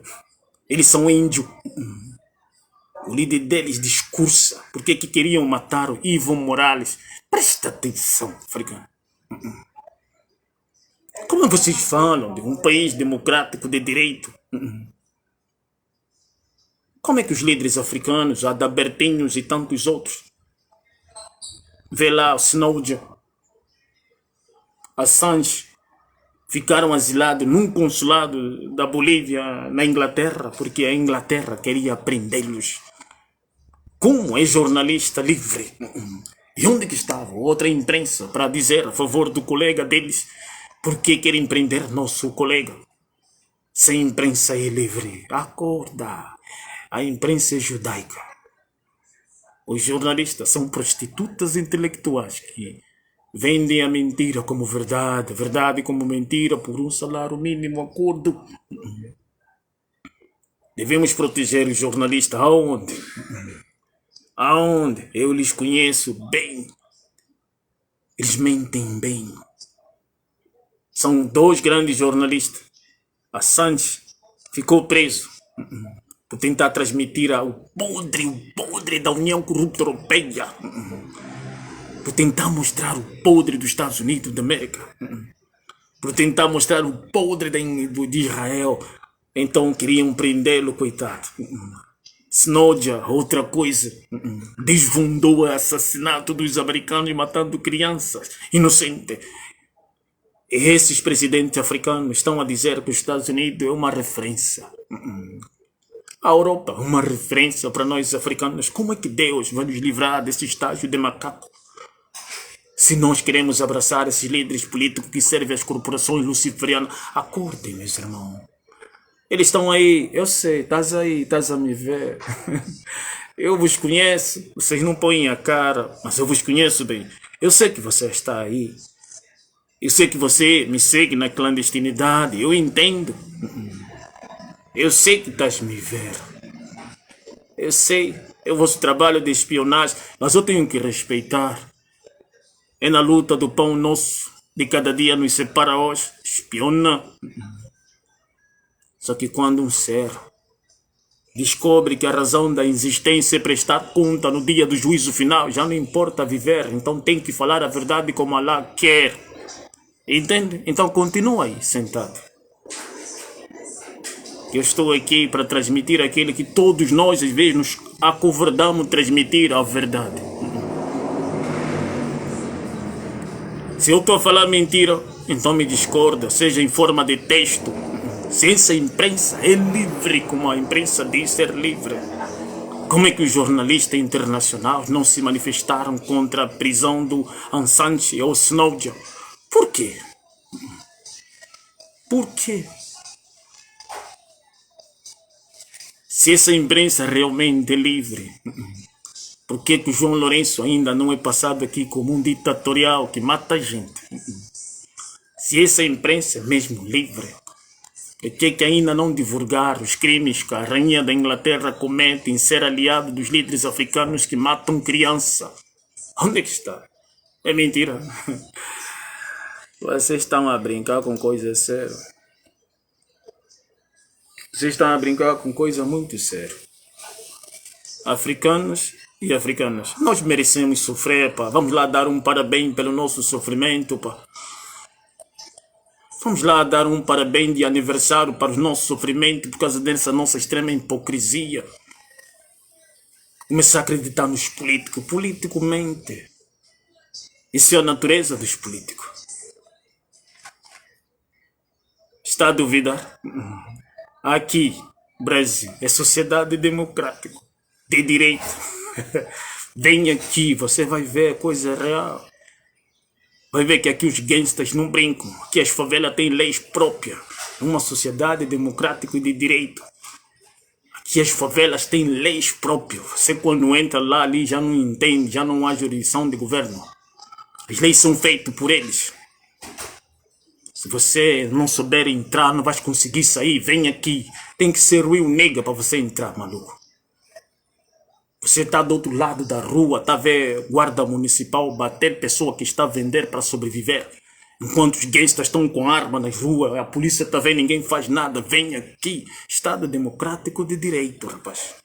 eles são índios. O líder deles discursa porque que queriam matar o Evo Morales. Presta atenção, africano. Como vocês falam de um país democrático de direito? Como é que os líderes africanos, Adalbertinhos e tantos outros, vê lá o Snowden, Assange ficaram asilados num consulado da Bolívia na Inglaterra, porque a Inglaterra queria prendê-los. Como é jornalista livre? E onde que estava outra imprensa para dizer a favor do colega deles? Por que querem prender nosso colega? Se a imprensa é livre, acorda. A imprensa é judaica. Os jornalistas são prostitutas intelectuais que vendem a mentira como verdade, verdade como mentira por um salário mínimo, acordo. Devemos proteger os jornalistas aonde? Aonde? Eu lhes conheço bem. Eles mentem bem. São dois grandes jornalistas. Assange ficou preso por tentar transmitir o podre da União Corrupta Europeia, por tentar mostrar o podre dos Estados Unidos da América, por tentar mostrar o podre de Israel. Então queriam prendê-lo, coitado. Snowden, outra coisa, desvendou o assassinato dos americanos matando crianças inocentes. E esses presidentes africanos estão a dizer que os Estados Unidos é uma referência. A Europa é uma referência para nós africanos. Como é que Deus vai nos livrar desse estágio de macaco? Se nós queremos abraçar esses líderes políticos que servem às corporações luciferianas, acordem, meus irmãos. Eles estão aí, eu sei, estás aí, estás a me ver. Eu vos conheço, vocês não põem a cara, mas eu vos conheço bem. Eu sei que você está aí. Eu sei que você me segue na clandestinidade, eu entendo. Eu sei que estás me ver. Eu sei, é o vosso trabalho de espionagem, mas eu tenho que respeitar. É na luta do pão nosso, de cada dia nos separa hoje, espiona. Só que quando um ser descobre que a razão da existência é prestar conta no dia do juízo final, já não importa viver, então tem que falar a verdade como Allah quer. Entende? Então continua aí, sentado. Eu estou aqui para transmitir aquilo que todos nós às vezes nos acovardamos transmitir a verdade. Se eu estou a falar mentira, então me discorda, seja em forma de texto. Se essa imprensa é livre, como a imprensa diz ser livre, como é que os jornalistas internacionais não se manifestaram contra a prisão do Assange ou Snowden? Por quê? Por quê? Se essa imprensa realmente é livre, por que o João Lourenço ainda não é passado aqui como um ditatorial que mata gente? Se essa imprensa é mesmo livre, por que ainda não divulgar os crimes que a rainha da Inglaterra comete em ser aliado dos líderes africanos que matam criança? Onde é que está? É mentira. Vocês estão a brincar com coisa séria. Vocês estão a brincar com coisa muito séria. Africanos e africanas, nós merecemos sofrer, pá. Vamos lá dar um parabéns pelo nosso sofrimento, pá. Vamos lá dar um parabéns de aniversário para o nosso sofrimento por causa dessa nossa extrema hipocrisia. Começar a acreditar nos políticos. Político mente. Isso é a natureza dos políticos. Está a duvidar? Aqui, Brasil, é sociedade democrática, de direito. Vem aqui, você vai ver coisa real. Vai ver que aqui os gangsters não brincam, que as favelas têm leis próprias. Uma sociedade democrática e de direito. Aqui as favelas têm leis próprias. Você quando entra lá ali já não entende, já não há jurisdição de governo. As leis são feitas por eles. Se você não souber entrar, não vai conseguir sair. Vem aqui. Tem que ser real nega para você entrar, maluco. Você está do outro lado da rua, está a ver guarda municipal bater pessoa que está a vender para sobreviver. Enquanto os gangsters estão com arma nas ruas, a polícia está a ver, ninguém faz nada. Vem aqui. Estado democrático de direito, rapaz.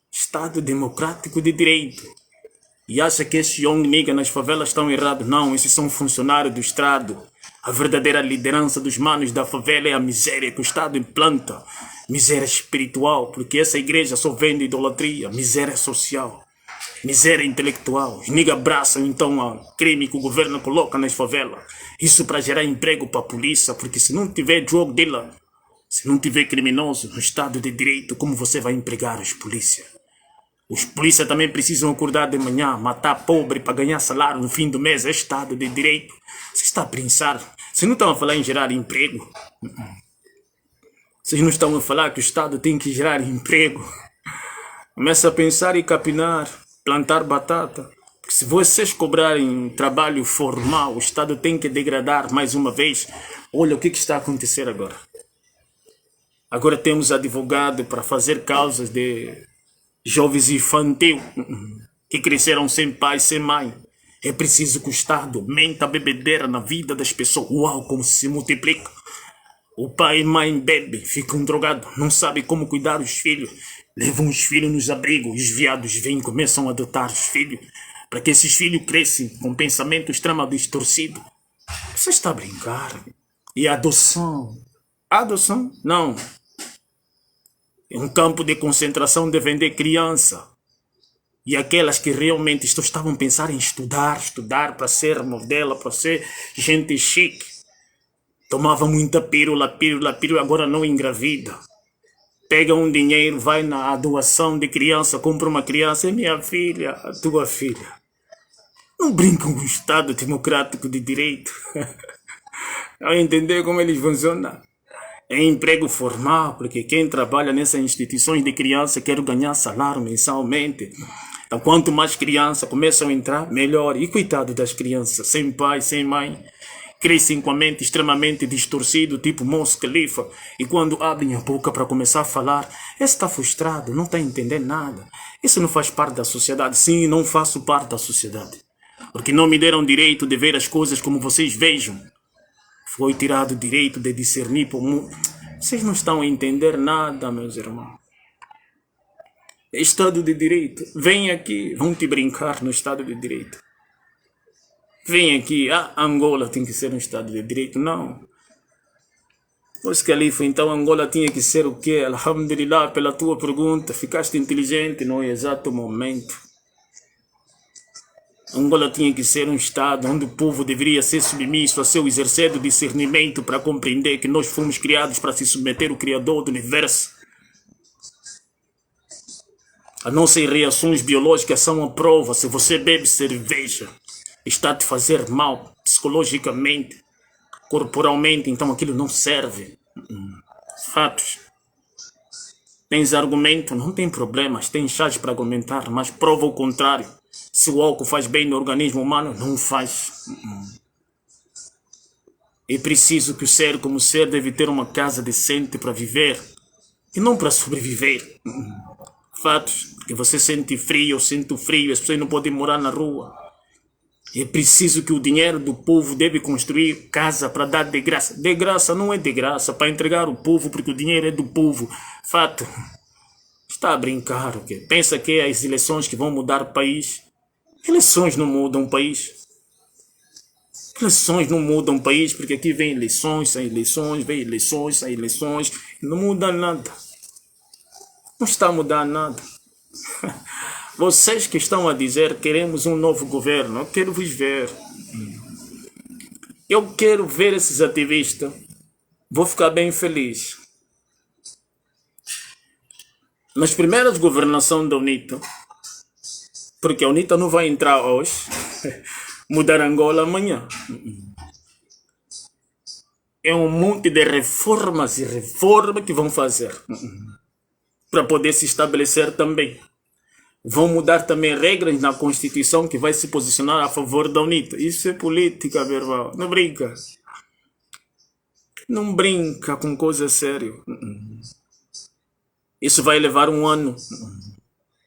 Estado democrático de direito. E acha que esses young niggas nas favelas estão errados? Não, esses são funcionários do Estado. A verdadeira liderança dos manos da favela é a miséria que o Estado implanta. Miséria espiritual, porque essa igreja só vende idolatria. Miséria social. Miséria intelectual. Os niggas abraçam então a crime que o governo coloca nas favelas. Isso para gerar emprego para a polícia, porque se não tiver drug dealer, se não tiver criminoso no Estado de Direito, como você vai empregar os polícias? Os polícias também precisam acordar de manhã, matar pobre para ganhar salário no fim do mês. É Estado de Direito. Você está a pensar? Vocês não estão a falar em gerar emprego? Vocês não estão a falar que o Estado tem que gerar emprego? Começa a pensar e capinar, plantar batata. Porque se vocês cobrarem trabalho formal, o Estado tem que degradar mais uma vez. Olha o que está a acontecer agora. Agora temos advogado para fazer causas de jovens infantil que cresceram sem pai, sem mãe. É preciso que o Estado aumente a bebedeira na vida das pessoas. Uau, como se multiplica. O pai e mãe bebem, ficam drogados, não sabem como cuidar dos filhos. Levam os filhos nos abrigos, os viados vêm e começam a adotar os filhos. Para que esses filhos cresçam com pensamento extremamente distorcido. Você está a brincar? E a adoção? A adoção? Não. É um campo de concentração de vender criança. E aquelas que realmente estavam a pensar em estudar para ser modelo, para ser gente chique. Tomava muita pílula, agora não engravida. Pega um dinheiro, vai na doação de criança, compra uma criança, é minha filha, a tua filha. Não brincam com o Estado democrático de direito. Não entender como eles funcionam. É emprego formal, porque quem trabalha nessas instituições de criança quer ganhar salário mensalmente. Então, quanto mais crianças começam a entrar, melhor. E coitado das crianças, sem pai, sem mãe, crescem com a mente extremamente distorcido, tipo Mos Khalifa. E quando abrem a boca para começar a falar, esse está frustrado, não está entendendo nada. Isso não faz parte da sociedade. Sim, não faço parte da sociedade. Porque não me deram direito de ver as coisas como vocês vejam. Foi tirado o direito de discernir por mundo. Vocês não estão a entender nada, meus irmãos. Estado de Direito. Vem aqui, vão te brincar no Estado de Direito. Vem aqui, Angola tem que ser um Estado de Direito. Não. Pois Khalifa, então Angola tinha que ser o quê? Alhamdulillah, pela tua pergunta, ficaste inteligente no exato momento. Angola tinha que ser um Estado onde o povo deveria ser submisso a seu exercer do discernimento para compreender que nós fomos criados para se submeter ao Criador do Universo. As nossas reações biológicas são a prova. Se você bebe cerveja, está a te fazer mal psicologicamente, corporalmente, então aquilo não serve. Fatos. Tens argumento? Não tem problemas. Tem chás para argumentar, mas prova o contrário. Se o álcool faz bem no organismo humano, não faz. É preciso que o ser como ser deve ter uma casa decente para viver e não para sobreviver. Fatos. Porque você sente frio, eu sinto frio, as pessoas não podem morar na rua. É preciso que o dinheiro do povo deve construir casa para dar de graça. De graça não é de graça, para entregar o povo, porque o dinheiro é do povo. Fato. Está a brincar, o quê? Pensa que é as eleições que vão mudar o país? Eleições não mudam o país. Eleições não mudam o país, porque aqui vem eleições, sai eleições, vem eleições, sai eleições. Não muda nada. Não está a mudar nada. Vocês que estão a dizer queremos um novo governo, eu quero vos ver. Eu quero ver esses ativistas. Vou ficar bem feliz. Nas primeiras governações da UNITA, porque a UNITA não vai entrar hoje, mudar Angola amanhã. É um monte de reformas e reformas que vão fazer para poder se estabelecer também. Vão mudar também regras na Constituição que vai se posicionar a favor da UNITA. Isso é política, meu irmão. Não brinca. Não brinca com coisa séria. Isso vai levar um ano.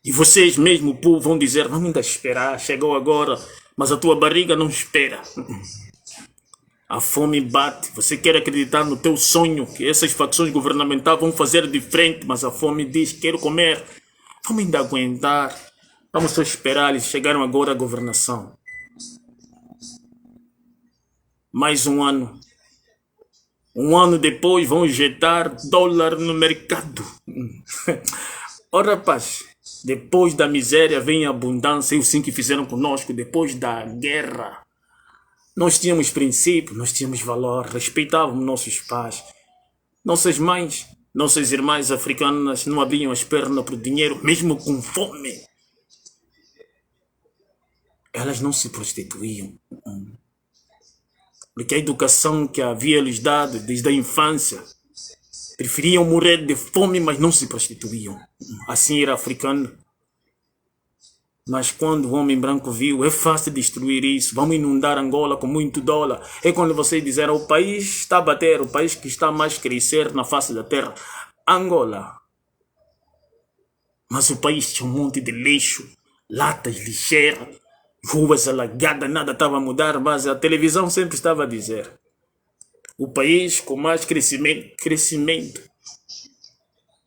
E vocês mesmo, o povo, vão dizer, vamos ainda esperar, chegou agora, mas a tua barriga não espera. A fome bate, você quer acreditar no teu sonho, que essas facções governamentais vão fazer diferente, mas a fome diz, quero comer. Vamos ainda aguentar, vamos só esperar, eles chegaram agora à governação. Mais um ano. Um ano depois vão injetar dólar no mercado. Ora, rapaz, Depois da miséria vem a abundância, e o sim que fizeram conosco. Depois da guerra, nós tínhamos princípio, nós tínhamos valor, respeitávamos nossos pais. Nossas mães, nossas irmãs africanas não abriam as pernas para o dinheiro, mesmo com fome. Elas não se prostituíam. Porque a educação que havia lhes dado desde a infância, preferiam morrer de fome, mas não se prostituíam. Assim era africano. Mas quando o homem branco viu, é fácil destruir isso, vamos inundar Angola com muito dólar. É quando vocês disseram, o país está a bater, o país que está mais a crescer na face da terra, Angola. Mas o país tinha um monte de lixo, latas, lixeira, ruas alagadas, nada estava a mudar, mas a televisão sempre estava a dizer. O país com mais crescimento.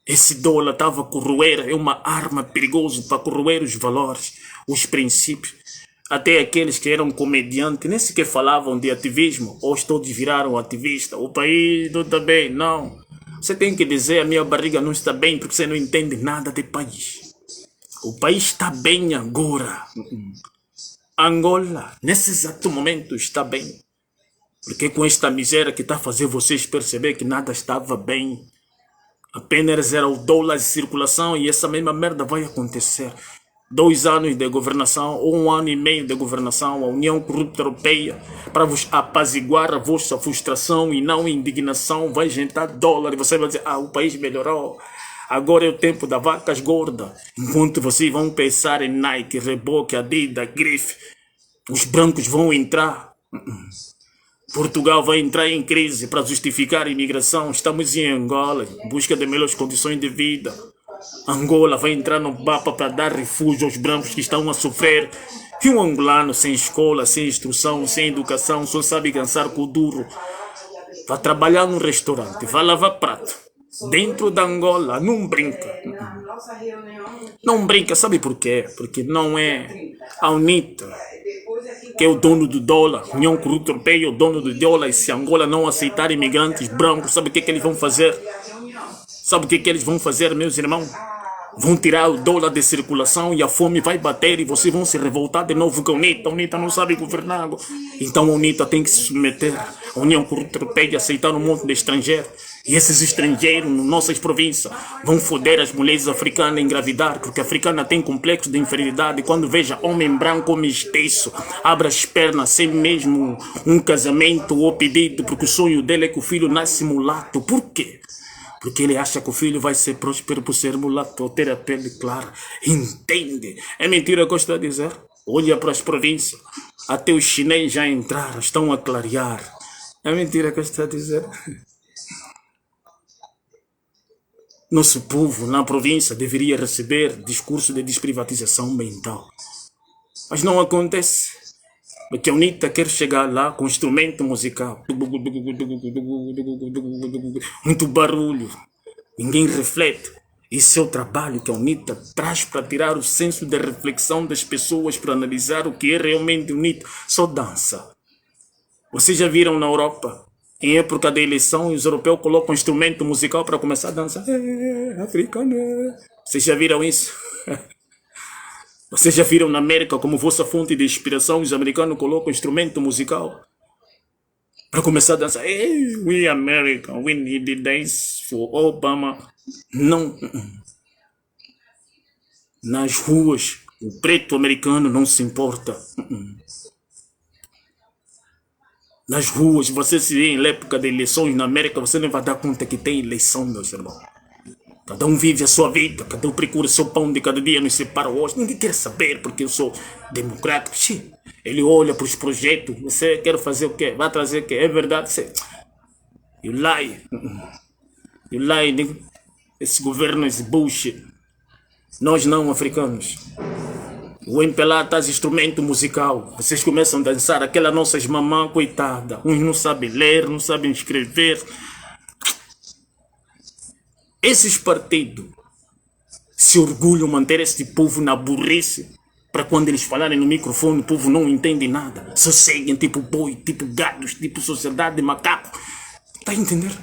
Esse dólar estava a corroer, é uma arma perigosa para corroer os valores, os princípios. Até aqueles que eram comediantes nem sequer falavam de ativismo, hoje todos viraram ativistas. O país não está bem, não. Você tem que dizer, a minha barriga não está bem porque você não entende nada de país. O país está bem agora. Angola, nesse exato momento, está bem. Porque com esta miséria que está a fazer vocês perceber que nada estava bem. Apenas era o dólar de circulação e essa mesma merda vai acontecer. 2 anos de governação ou 1 ano e meio de governação, a União Corrupta Europeia, para vos apaziguar a vossa frustração e não indignação, vai injetar dólar e você vai dizer, o país melhorou. Agora é o tempo da vacas gordas. Enquanto vocês vão pensar em Nike, Reebok, Adidas, Grife, os brancos vão entrar. Portugal vai entrar em crise para justificar a imigração. Estamos em Angola, em busca de melhores condições de vida. Angola vai entrar no mapa para dar refúgio aos brancos que estão a sofrer. E um angolano sem escola, sem instrução, sem educação, só sabe cansar com o duro. Vai trabalhar num restaurante, vai lavar prato. Dentro da Angola, não brinca. Não brinca, sabe por quê? Porque não é a UNITA que é o dono do dólar, União Corrupta Europeia é o dono do dólar, e se Angola não aceitar imigrantes brancos, sabe o que eles vão fazer? Sabe o que eles vão fazer, meus irmãos? Vão tirar o dólar de circulação e a fome vai bater e vocês vão se revoltar de novo com a UNITA. A UNITA não sabe governar. Então a UNITA tem que se submeter. A União Corrupta Europeia aceitar um monte de estrangeiros. E esses estrangeiros, nas nossas províncias, vão foder as mulheres africanas a engravidar, porque a africana tem complexo de inferioridade. Quando veja homem branco ou mestiço, abre as pernas sem mesmo um casamento ou pedido, porque o sonho dele é que o filho nasce mulato. Por quê? Porque ele acha que o filho vai ser próspero por ser mulato ou ter a pele clara. Entende? É mentira que eu estou a dizer. Olha para as províncias. Até os chineses já entraram, estão a clarear. É mentira que eu estou a dizer. Nosso povo na província deveria receber discurso de desprivatização mental. Mas não acontece. Porque a UNITA quer chegar lá com instrumento musical. Muito barulho. Ninguém reflete. Esse é o trabalho que a UNITA traz para tirar o senso de reflexão das pessoas, para analisar o que é realmente UNITA. Só dança. Vocês já viram na Europa? Em época da eleição, os europeus colocam instrumento musical para começar a dançar. Africana. Vocês já viram isso? Vocês já viram na América como vossa fonte de inspiração, os americanos colocam instrumento musical para começar a dançar. Hey, we American, we need the dance for Obama. Não. Nas ruas, o preto americano não se importa. Nas ruas, você se vê em época de eleições na América, você não vai dar conta que tem eleição, meus irmãos. Cada um vive a sua vida, cada um procura o seu pão de cada dia, não se separa hoje. Ninguém quer saber porque eu sou democrático. Ele olha para os projetos, você quer fazer o quê? Vai trazer o quê? É verdade? Você... You lie. You lie. Esse governo é bullshit. Nós não, africanos. O MPLA traz instrumento musical. Vocês começam a dançar, aquelas nossas mamãs, coitada. Uns não sabem ler, não sabem escrever. Esses partidos se orgulham de manter esse povo na burrice, para quando eles falarem no microfone o povo não entende nada. Só seguem tipo boi, tipo gados, tipo sociedade de macaco. Está a entender?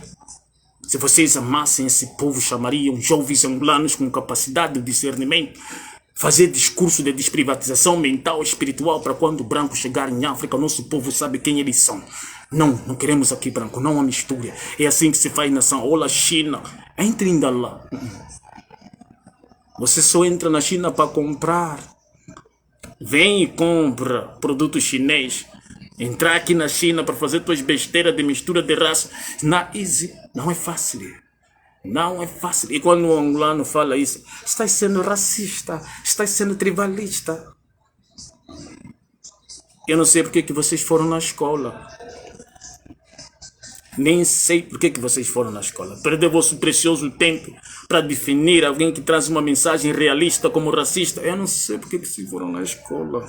Se vocês amassem esse povo, chamariam jovens angolanos com capacidade de discernimento, fazer discurso de desprivatização mental e espiritual para quando o branco chegar em África, o nosso povo sabe quem eles são. Não, não queremos aqui branco, não há mistura. É assim que se faz nação. Olá, China, entre ainda lá. Você só entra na China para comprar. Vem e compra produto chinês. Entrar aqui na China para fazer tuas besteiras de mistura de raça. Não é fácil. Não é fácil. E quando o angolano fala isso, estás sendo racista, estás sendo tribalista. Eu não sei porque que vocês foram na escola. Nem sei porque que vocês foram na escola. Perder vosso precioso tempo para definir alguém que traz uma mensagem realista como racista. Eu não sei porque que vocês foram na escola.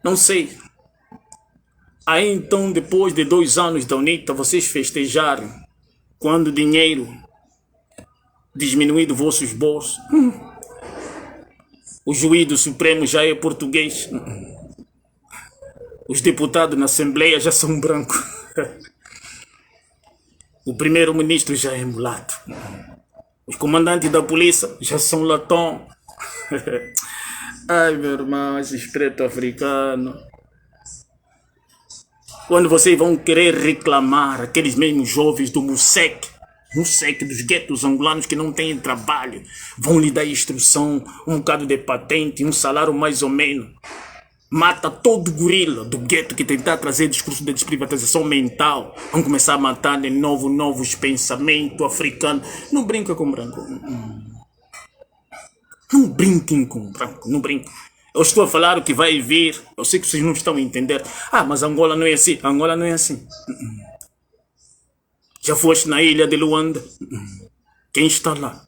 Não sei. Aí então, depois de 2 anos da UNITA, vocês festejaram quando o dinheiro diminuiu dos vossos bolsos. O juiz do Supremo já é português. Os deputados na Assembleia já são brancos. O primeiro-ministro já é mulato. Os comandantes da polícia já são latão. Ai, meu irmão, esses pretos africanos. Quando vocês vão querer reclamar, aqueles mesmos jovens do MUSEC, dos guetos angolanos que não têm trabalho, vão lhe dar instrução, um bocado de patente, um salário mais ou menos. Mata todo gorila do gueto que tentar trazer discurso de desprivatização mental. Vão começar a matar de novo novos pensamentos africanos. Não brinca com branco. Não brinquem com branco, não brinquem. Eu estou a falar o que vai vir. Eu sei que vocês não estão a entender. Ah, mas Angola não é assim. Angola não é assim. Já foste na ilha de Luanda? Quem está lá?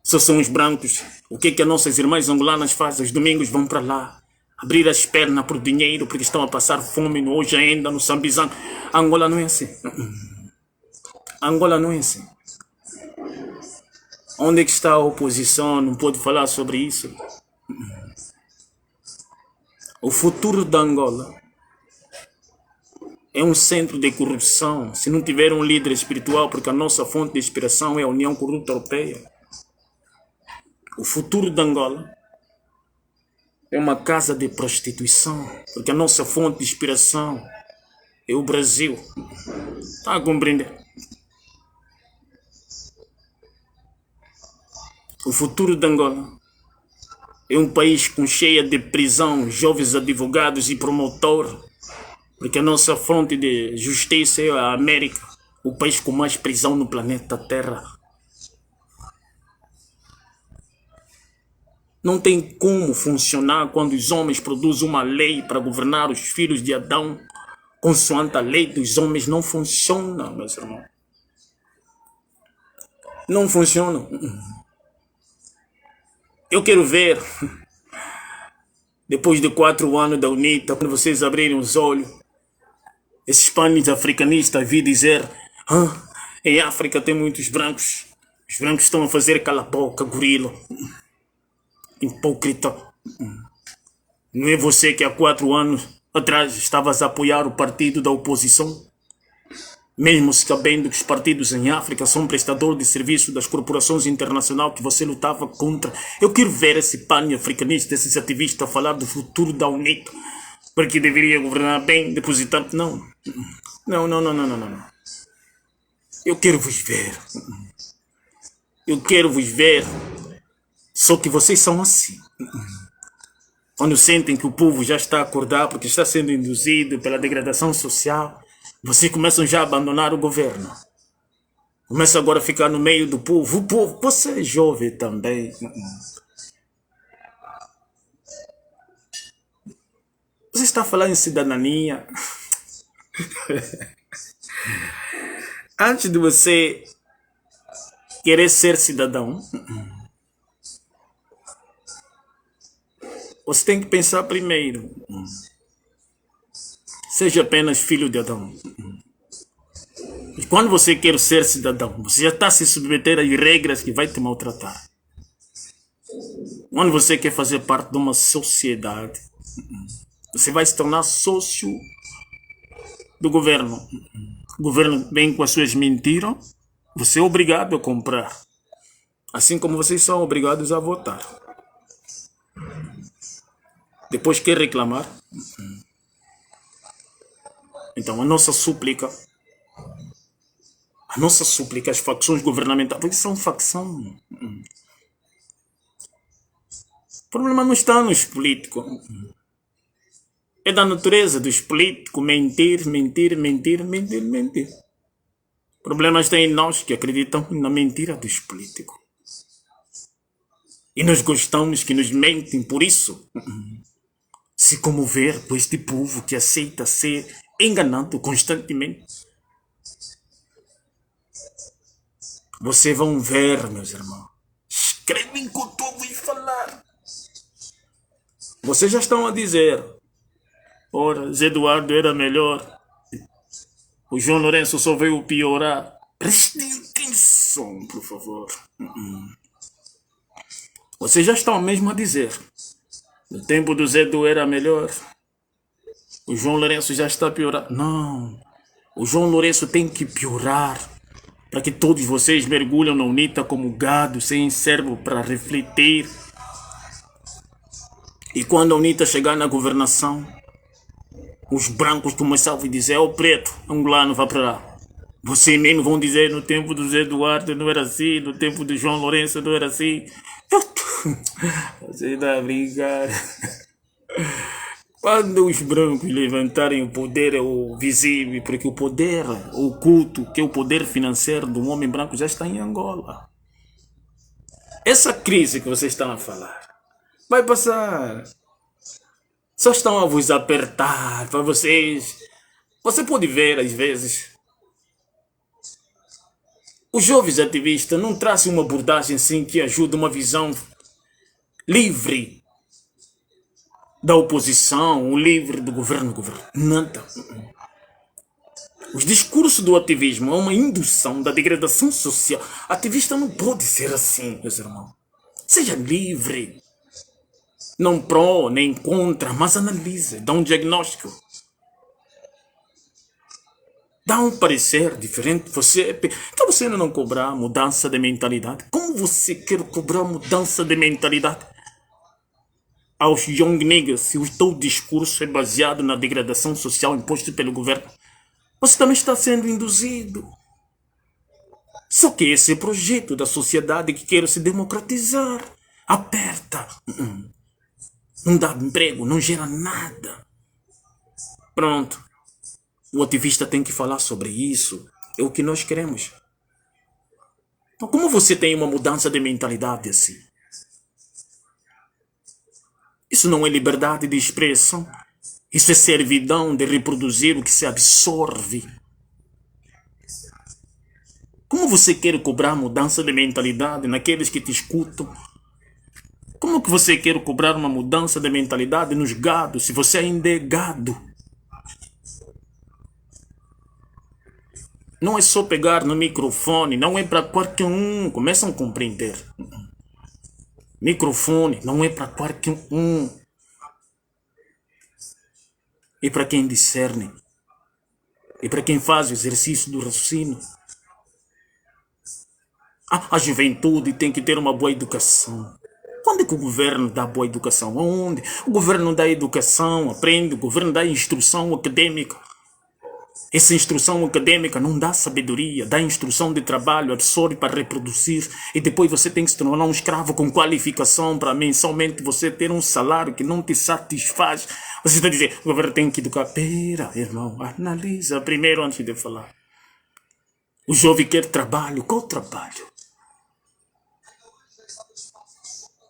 Só são os brancos. O que as nossas irmãs angolanas fazem? Os domingos vão para lá. Abrir as pernas por dinheiro porque estão a passar fome hoje ainda no Sambizão. Angola não é assim. Angola não é assim. Onde é que está a oposição? Não pode falar sobre isso. O futuro da Angola é um centro de corrupção. Se não tiver um líder espiritual, porque a nossa fonte de inspiração é a União Corrupta Europeia. O futuro da Angola é uma casa de prostituição, porque a nossa fonte de inspiração é o Brasil. Está a compreender? O futuro de Angola é um país com cheia de prisão, jovens advogados e promotores, porque a nossa fonte de justiça é a América, o país com mais prisão no planeta Terra. Não tem como funcionar quando os homens produzem uma lei para governar os filhos de Adão, consoante a lei dos homens não funciona, meus irmãos. Não funciona. Eu quero ver, depois de 4 anos da UNITA, quando vocês abrirem os olhos, esses panis africanistas vir dizer: em África tem muitos brancos, os brancos estão a fazer cala a boca, gorila. Hipócrita. Não é você que há 4 anos atrás estavas a apoiar o partido da oposição? Mesmo sabendo que os partidos em África são prestadores de serviço das corporações internacionais que você lutava contra. Eu quero ver esse pan-africanista, esses ativistas falar do futuro da UNITA, porque deveria governar bem, depositar... Não. Não. Eu quero vos ver. Eu quero vos ver. Só que vocês são assim. Quando sentem que o povo já está a acordar porque está sendo induzido pela degradação social, vocês começam já a abandonar o governo. Começam agora a ficar no meio do povo. O povo, você é jovem também. Você está falando em cidadania. Antes de você querer ser cidadão, você tem que pensar primeiro. Seja apenas filho de Adão. E quando você quer ser cidadão, você já está a se submeter a regras que vai te maltratar. Quando você quer fazer parte de uma sociedade, você vai se tornar sócio do governo. O governo vem com as suas mentiras, você é obrigado a comprar. Assim como vocês são obrigados a votar. Depois quer reclamar? Então a nossa súplica, às facções governamentais, porque são facção. O problema não está nos políticos. É da natureza dos políticos mentir. O problema está em nós que acreditamos na mentira dos políticos. E nós gostamos que nos mentem por isso. Se comover por este povo que aceita ser enganado constantemente. Vocês vão ver, meus irmãos. Escrevem com o que eu vou falar. Vocês já estão a dizer. Ora, Zé Eduardo era melhor. O João Lourenço só veio piorar. Prestem atenção, por favor. Vocês já estão mesmo a dizer. No tempo do Zé Edu era melhor. O João Lourenço já está a piorar. Não. O João Lourenço tem que piorar. Para que todos vocês mergulham na UNITA como gado, sem servo para refletir. E quando a UNITA chegar na governação, os brancos começavam a dizer, o preto, angolano, vá para lá. Vocês mesmo vão dizer, no tempo do Zé Eduardo não era assim, no tempo do João Lourenço não era assim. Você está a brincar. Quando os brancos levantarem o poder visível, porque o poder oculto, que é o poder financeiro do homem branco, já está em Angola. Essa crise que vocês estão a falar vai passar. Só estão a vos apertar para vocês. Você pode ver, às vezes, os jovens ativistas não trazem uma abordagem assim que ajude uma visão livre da oposição, o livre do governo. Nada. Os discursos do ativismo é uma indução da degradação social. Ativista não pode ser assim, meus irmãos. Seja livre. Não pró, nem contra, mas analise, dá um diagnóstico. Dá um parecer diferente. Então você ainda não cobrar mudança de mentalidade? Como você quer cobrar mudança de mentalidade aos young niggas se o teu discurso é baseado na degradação social imposta pelo governo? Você também está sendo induzido. Só que esse é o projeto da sociedade que quer se democratizar. Aperta. Não dá emprego, não gera nada. Pronto. O ativista tem que falar sobre isso. É o que nós queremos. Então, como você tem uma mudança de mentalidade assim? Isso não é liberdade de expressão. Isso é servidão de reproduzir o que se absorve. Como você quer cobrar mudança de mentalidade naqueles que te escutam? Como que você quer cobrar uma mudança de mentalidade nos gados, se você ainda é gado? Não é só pegar no microfone, não é para qualquer um. Começam a compreender. Microfone não é para qualquer um. É para quem discerne. É para quem faz o exercício do raciocínio. A juventude tem que ter uma boa educação. Quando é que o governo dá boa educação? Onde? O governo dá educação, aprende, o governo dá instrução acadêmica. Essa instrução acadêmica não dá sabedoria, dá instrução de trabalho, absorve para reproduzir. E depois você tem que se tornar um escravo com qualificação para mensalmente você ter um salário que não te satisfaz. Você está dizendo, o governo tem que educar. Pera, irmão, analisa primeiro antes de falar. O jovem quer trabalho. Qual trabalho?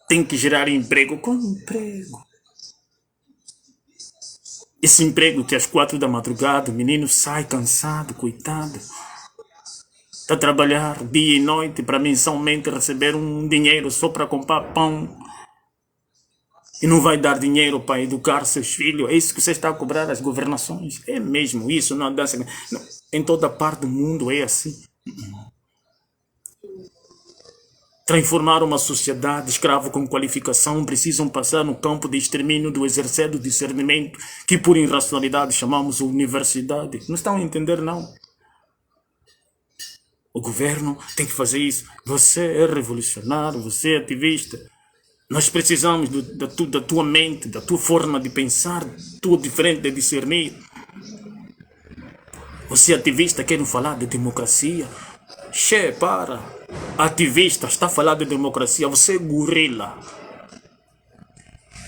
Tem que gerar emprego. Qual emprego? Esse emprego que às 4 da madrugada o menino sai cansado, coitado. Está a trabalhar dia e noite para mensalmente receber um dinheiro só para comprar pão. E não vai dar dinheiro para educar seus filhos. É isso que você está a cobrar às governações. É mesmo isso. Não, em toda parte do mundo é assim. Transformar uma sociedade escravo com qualificação precisam passar no campo de extermínio do exercer do discernimento que por irracionalidade chamamos universidade. Não estão a entender, não. O governo tem que fazer isso. Você é revolucionário, você é ativista. Nós precisamos da tua mente, da tua forma de pensar, tua diferente de discernir. Você é ativista, quer falar de democracia? Che, para. Ativista, está a falar de democracia. Você é gorila.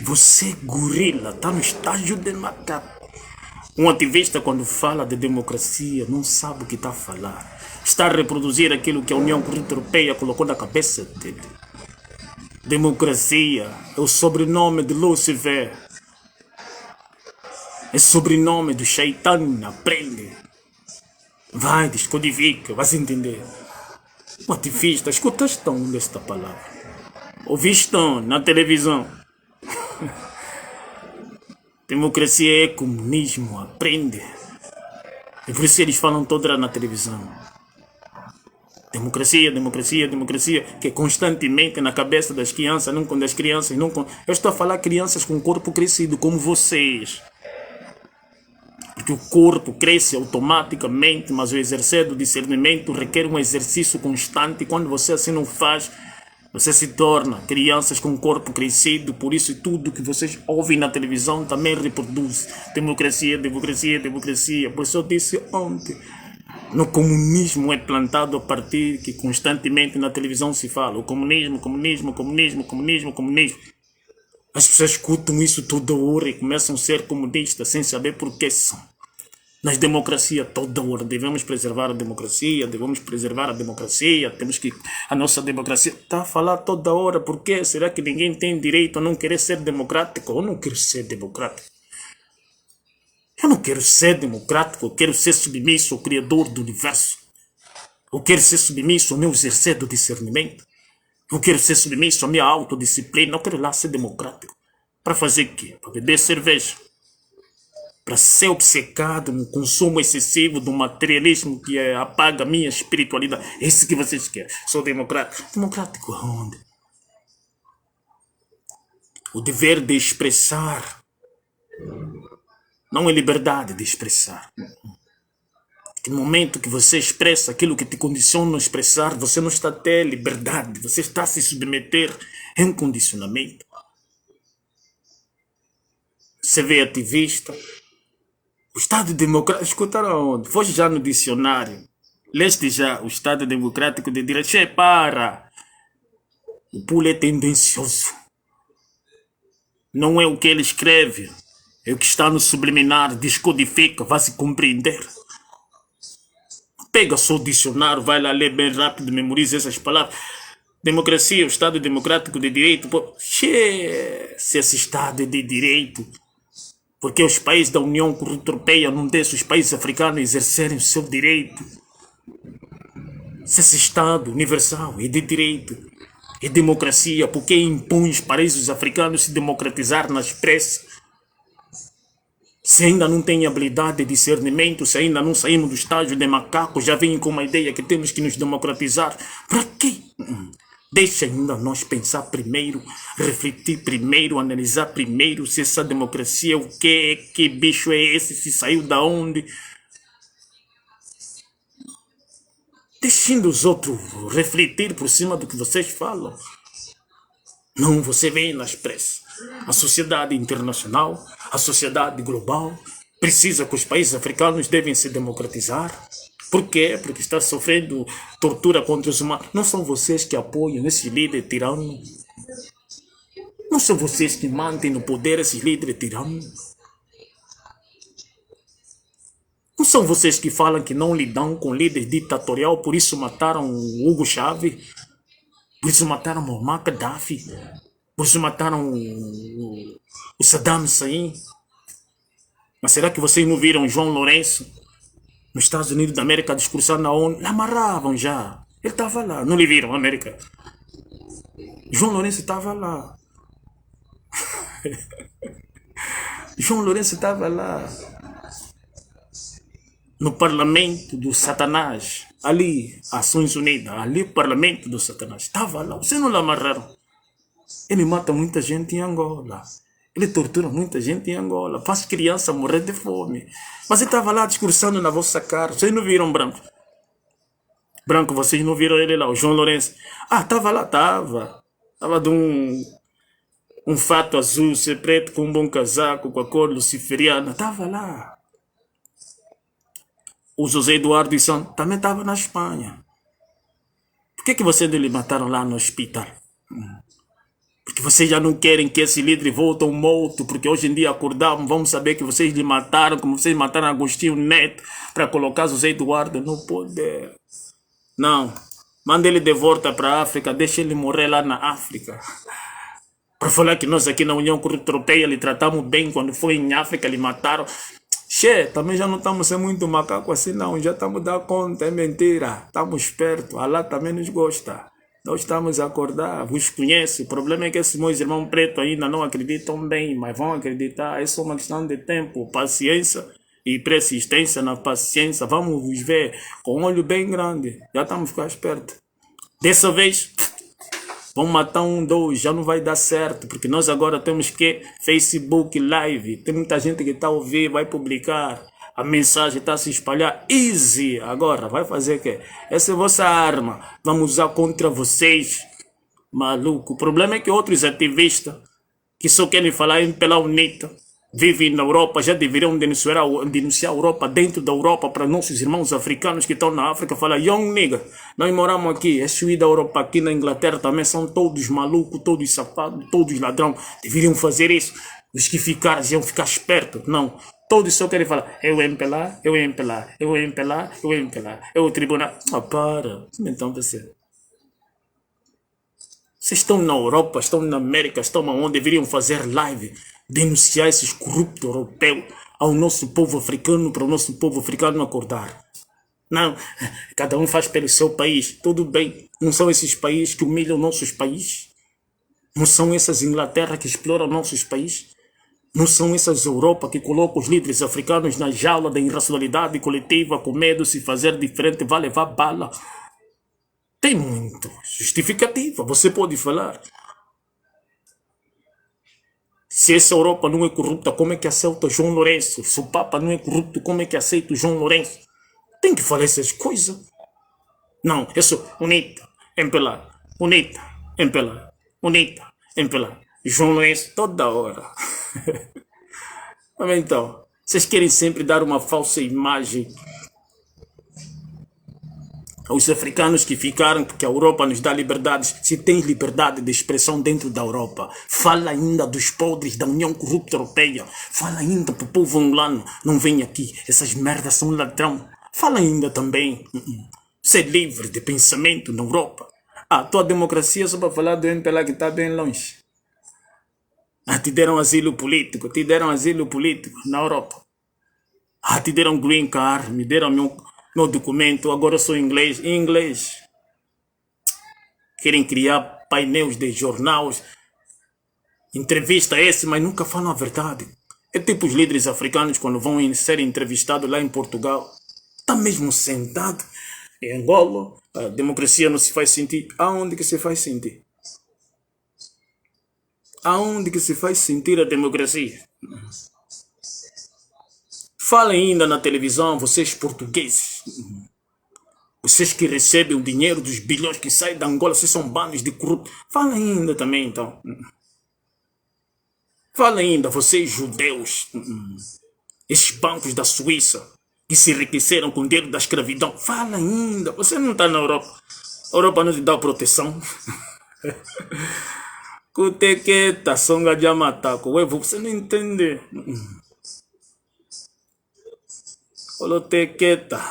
Você é gorila, está no estágio de macaco. Um ativista, quando fala de democracia, não sabe o que está a falar. Está a reproduzir aquilo que a União Europeia colocou na cabeça dele. Democracia é o sobrenome de Lúcifer. É sobrenome do Shaitan. Aprende. Vai, descodifica, vais entender. O ativista, escutaste onde esta palavra? Ouviste na televisão? Democracia é comunismo, aprende. E por isso eles falam toda na televisão. Democracia, democracia, democracia, que é constantemente na cabeça das crianças, não das crianças, não com... Eu estou a falar crianças com corpo crescido, como vocês. Porque o corpo cresce automaticamente, mas o exercer do discernimento requer um exercício constante. E quando você assim não faz, você se torna crianças com corpo crescido. Por isso tudo que vocês ouvem na televisão também reproduz. Democracia, democracia, democracia. Por isso eu disse ontem, no comunismo é plantado a partir que constantemente na televisão se fala. O comunismo, comunismo, comunismo, comunismo, comunismo. As pessoas escutam isso toda hora e começam a ser comunistas sem saber por que são. Nas democracias toda hora devemos preservar a democracia, devemos preservar a democracia, temos que... A nossa democracia está a falar toda hora. Por quê? Será que ninguém tem direito a não querer ser democrático? Eu não quero ser democrático. Eu não quero ser democrático, eu quero ser submisso ao Criador do Universo. Eu quero ser submisso ao meu exercer do discernimento. Eu quero ser submisso à minha autodisciplina. Eu quero lá ser democrático. Para fazer o quê? Para beber cerveja. Para ser obcecado no consumo excessivo do materialismo que apaga a minha espiritualidade. É isso que vocês querem. Sou democrático. Democrático aonde? O dever de expressar. Não é liberdade de expressar. No momento que você expressa aquilo que te condiciona a expressar, você não está a ter liberdade. Você está a se submeter a um condicionamento. Você vê ativista. O Estado Democrático... Escutaram onde? Foste já no dicionário. Leste já o Estado Democrático de Direito. Che, para! O pulo é tendencioso. Não é o que ele escreve. É o que está no subliminar, descodifica, vai se compreender. Pega só o dicionário, vai lá ler bem rápido, memoriza essas palavras. Democracia, o Estado Democrático de Direito. Se esse Estado é de Direito, porque os países da União Europeia não deixam os países africanos exercerem o seu direito. Se esse Estado universal é de Direito, é democracia, porque impõe os países africanos se democratizar nas pressas. Se ainda não tem habilidade de discernimento, se ainda não saímos do estágio de macaco, já vêm com uma ideia que temos que nos democratizar. Para quê? Deixa ainda nós pensar primeiro, refletir primeiro, analisar primeiro se essa democracia é o que é, que bicho é esse, se saiu da onde. Deixando os outros refletir por cima do que vocês falam. Não, você vem nas pressas. A sociedade internacional, a sociedade global precisa que os países africanos devem se democratizar. Por quê? Porque está sofrendo tortura contra os humanos. Não são vocês que apoiam esse líder tirano. Não são vocês que mantêm no poder esse líder tirano. Não são vocês que falam que não lidam com líder ditatorial, por isso mataram o Hugo Chávez, por isso mataram o Muammar Gaddafi, por isso mataram o Saddam Hussein. Mas será que vocês não viram João Lourenço nos Estados Unidos da América discursando na ONU? Amarravam já. Ele estava lá. Não lhe viram, América? João Lourenço estava lá. João Lourenço estava lá. No parlamento do Satanás. Ali, Ações Unidas. Ali, o parlamento do Satanás. Estava lá. Vocês não lhe amarraram. Ele mata muita gente em Angola. Ele tortura muita gente em Angola. Faz criança morrer de fome. Mas ele estava lá discursando na vossa cara. Vocês não viram, branco? Branco, vocês não viram ele lá, o João Lourenço. Ah, tava lá, tava. Tava de um fato azul, ser preto, com um bom casaco, com a cor luciferiana. Tava lá. O José Eduardo e São também tava na Espanha. Por que vocês não lhe mataram lá no hospital? Porque vocês já não querem que esse líder volte morto, porque hoje em dia acordamos, vamos saber que vocês lhe mataram, como vocês mataram Agostinho Neto, para colocar José Eduardo no poder. Não, manda ele de volta para a África, deixa ele morrer lá na África. Para falar que nós aqui na União Europeia lhe tratamos bem, quando foi em África lhe mataram. Che, também já não estamos sendo muito macaco assim não, já estamos dando conta, é mentira, estamos perto, Allah também nos gosta. Nós estamos a acordar, vos conheço. O problema é que esses meus irmãos pretos ainda não acreditam bem, mas vão acreditar. É só uma questão de tempo, paciência e persistência na paciência. Vamos vos ver com um olho bem grande. Já estamos quase perto. Dessa vez, vamos matar um, dois, já não vai dar certo, porque nós agora temos que Facebook Live. Tem muita gente que está a ouvir, vai publicar. A mensagem está a se espalhar. Easy. Agora, vai fazer o quê? Essa é a vossa arma. Vamos usar contra vocês. Maluco. O problema é que outros ativistas que só querem falar em pela UNITA, vivem na Europa, já deveriam denunciar a Europa dentro da Europa para nossos irmãos africanos que estão na África. Falar, young nigga, nós moramos aqui. É da Europa, aqui na Inglaterra também são todos malucos, todos safados, todos ladrão. Deveriam fazer isso. Os que ficaram, iam ficar espertos. Não. Todos só querem falar, eu empelar, eu empelar, eu empelar, eu empelar, eu tribunal. Ah, para. Então você. Vocês estão na Europa, estão na América, estão onde deveriam fazer live, denunciar esses corruptos europeus ao nosso povo africano, para o nosso povo africano acordar. Não, cada um faz pelo seu país, tudo bem. Não são esses países que humilham nossos países? Não são essas Inglaterra que exploram nossos países? Não são essas Europa que colocam os líderes africanos na jaula da irracionalidade coletiva, com medo de se fazer diferente, vai levar bala? Tem muito justificativa, você pode falar. Se essa Europa não é corrupta, como é que aceita João Lourenço? Se o Papa não é corrupto, como é que aceita João Lourenço? Tem que falar essas coisas. Não, eu sou UNITA, MPLA, UNITA, MPLA, UNITA, MPLA. João Lourenço toda hora. Mas então, vocês querem sempre dar uma falsa imagem aos africanos que ficaram, porque a Europa nos dá liberdades. Se tem liberdade de expressão dentro da Europa, fala ainda dos podres da União Corrupta Europeia. Fala ainda para o povo angolano, não vem aqui, essas merdas são ladrão. Fala ainda também ser livre de pensamento na Europa. Ah, tua democracia só para falar do MPLA que está bem longe. Ah, te deram asilo político na Europa. Ah, te deram green card, me deram meu documento, agora eu sou inglês. Em inglês. Querem criar painéis de jornais, entrevista esse, mas nunca falam a verdade. É tipo os líderes africanos quando vão ser entrevistados lá em Portugal. Está mesmo sentado em Angola, a democracia não se faz sentir. Aonde que se faz sentir? Aonde que se faz sentir a democracia? Falem ainda na televisão, vocês portugueses. Vocês que recebem o dinheiro dos bilhões que saem da Angola, vocês são bandos de corruptos. Falem ainda também, então. Falem ainda, vocês judeus. Esses bancos da Suíça, que se enriqueceram com o dinheiro da escravidão. Fala ainda, você não está na Europa. A Europa não te dá proteção. Kuteketa, songa de amataco. Você não entende. Olotequeta.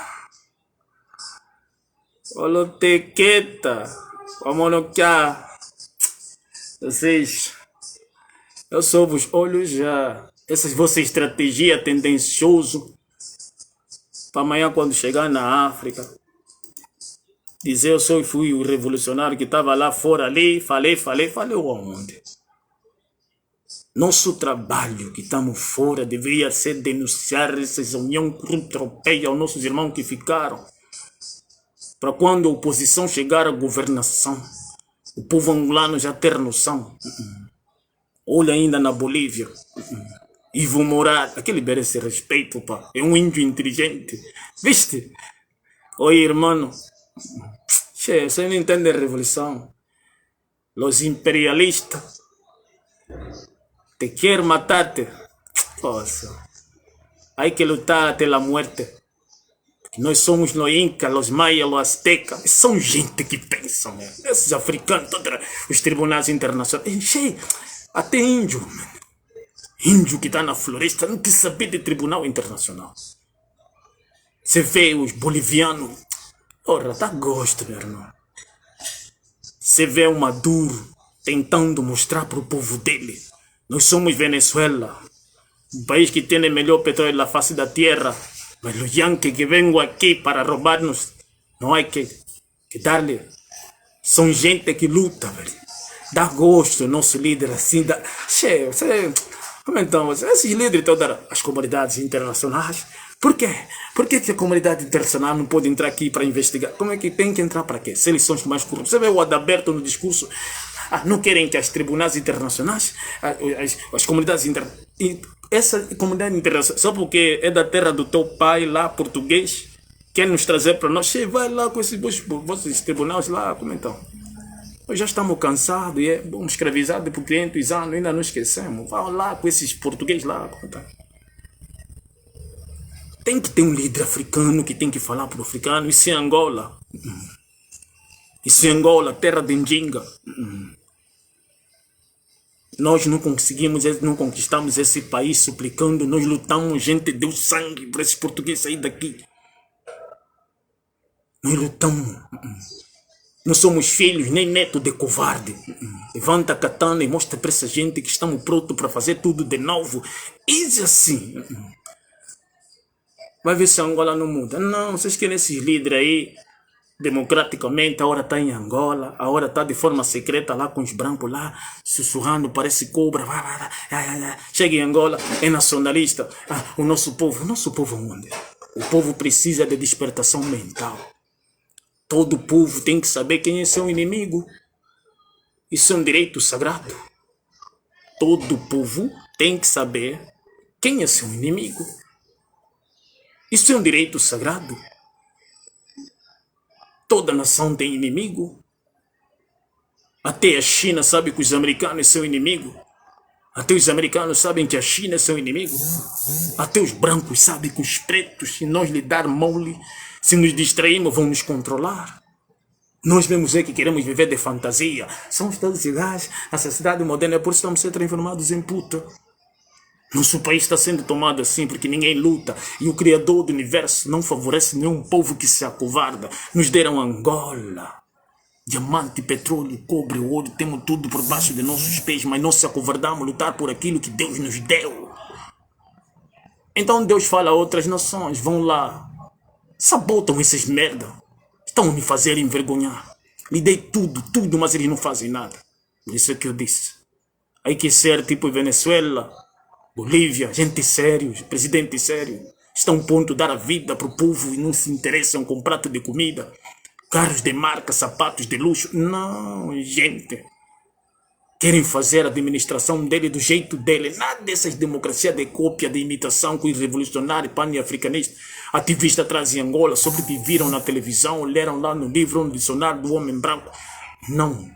Vamos cá. Vocês. Eu só vos olho já. Essa vossa estratégia tendenciosa. Para amanhã, quando chegar na África, dizer eu só fui o revolucionário que estava lá fora ali, falei aonde? Nosso trabalho que estamos fora deveria ser denunciar essa União Corrupta Europeia aos nossos irmãos que ficaram. Para quando a oposição chegar à governação, o povo angolano já ter noção. Olha ainda na Bolívia. Ivo Morales, aquele merece respeito, pá. É um índio inteligente. Viste? Oi, irmão. Che, você não entende a revolução. Los imperialistas te querem matar-te. Poxa, hay que lutar até a morte. Nós somos los Incas, los Maias, los Aztecas. São gente que pensa, mano. Esses africanos, todos os tribunais internacionais. Che, até índio, mano. Índio que está na floresta não quer saber de tribunal internacional. Você vê os bolivianos. Ora, dá gosto, meu irmão. Você vê o Maduro tentando mostrar para o povo dele. Nós somos Venezuela, um país que tem o melhor petróleo na face da terra. Mas os yankees que vêm aqui para roubar-nos, não há que dar-lhe. São gente que luta, velho. Dá gosto, nosso líder assim. Che, você... Então, esses líderes todas as comunidades internacionais, por quê? Por que a comunidade internacional não pode entrar aqui para investigar? Como é que tem que entrar para quê? Se eles são os mais corruptos. Você vê o Adalberto no discurso, não querem que as tribunais internacionais, as comunidades internacionais, essa comunidade internacional, só porque é da terra do teu pai lá, português, quer nos trazer para nós, vai lá com esses vossos tribunais lá, como então? Nós já estamos cansados e vamos escravizados por 500 anos, ainda não esquecemos. Vão lá com esses portugueses lá. Tem que ter um líder africano que tem que falar para o africano. Isso é Angola. Isso é Angola, terra de Ndinga. Nós não conseguimos, não conquistamos esse país suplicando. Nós lutamos, gente deu sangue para esses portugueses sair daqui. Nós lutamos. Não somos filhos nem netos de covarde. Levanta a katana e mostra para essa gente que estamos prontos para fazer tudo de novo. Isso assim. Vai ver se a Angola não muda. Não, vocês querem esses líderes aí, democraticamente, a hora está em Angola, a hora está de forma secreta lá com os brancos lá, sussurrando, parece cobra. Chega em Angola, é nacionalista. O nosso povo onde? O povo precisa de despertação mental. Todo povo tem que saber quem é seu inimigo. Isso é um direito sagrado. Todo povo tem que saber quem é seu inimigo. Isso é um direito sagrado. Toda nação tem inimigo. Até a China sabe que os americanos são inimigos. Até os americanos sabem que a China é seu inimigo. Até os brancos sabem que os pretos, se nós lhe dar mole, se nos distrairmos, vão nos controlar. Nós mesmos é que queremos viver de fantasia. Somos todos iguais. A sociedade moderna é por isso que estamos sendo transformados em puta. Nosso país está sendo tomado assim porque ninguém luta. E o Criador do Universo não favorece nenhum povo que se acovarda. Nos deram Angola. Diamante, petróleo, cobre, ouro. Temos tudo por baixo de nossos pés. Mas não se acovardamos a lutar por aquilo que Deus nos deu. Então Deus fala a outras nações. Vão lá. Sabotam essas merda. Estão me fazendo envergonhar. Lhe dei tudo, mas eles não fazem nada. Por isso é que eu disse. Hay que ser tipo Venezuela, Bolívia, gente sério, presidente sério. Estão a ponto de dar a vida para o povo e não se interessam com prato de comida. Carros de marca, sapatos de luxo. Não, gente. Querem fazer a administração dele do jeito dele. Nada dessas democracias de cópia, de imitação com os revolucionários pan-africanistas. Ativistas atrás em Angola, sobre o que viram na televisão, leram lá no livro, no dicionário do homem branco. Não.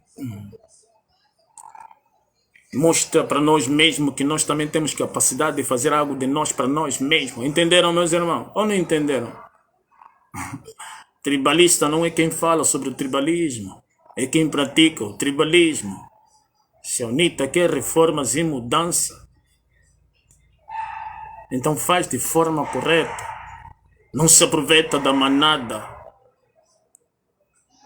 Mostra para nós mesmos que nós também temos capacidade de fazer algo de nós para nós mesmos. Entenderam, meus irmãos? Ou não entenderam? Tribalista não é quem fala sobre o tribalismo. É quem pratica o tribalismo. Se a UNITA quer reformas e mudança, então faz de forma correta. Não se aproveita da manada.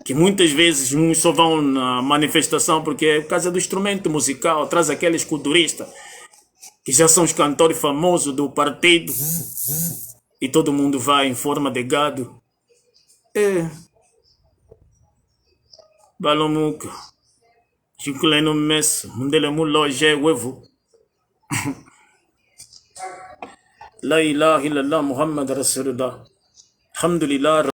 Que muitas vezes uns só vão na manifestação porque é por causa do instrumento musical, traz aqueles culturistas que já são os cantores famosos do partido e todo mundo vai em forma de gado. Balomuca. Chiculé no messa, mundele muloje wevu. La ilaha illallah Muhammad Rasulullah. Alhamdulillah.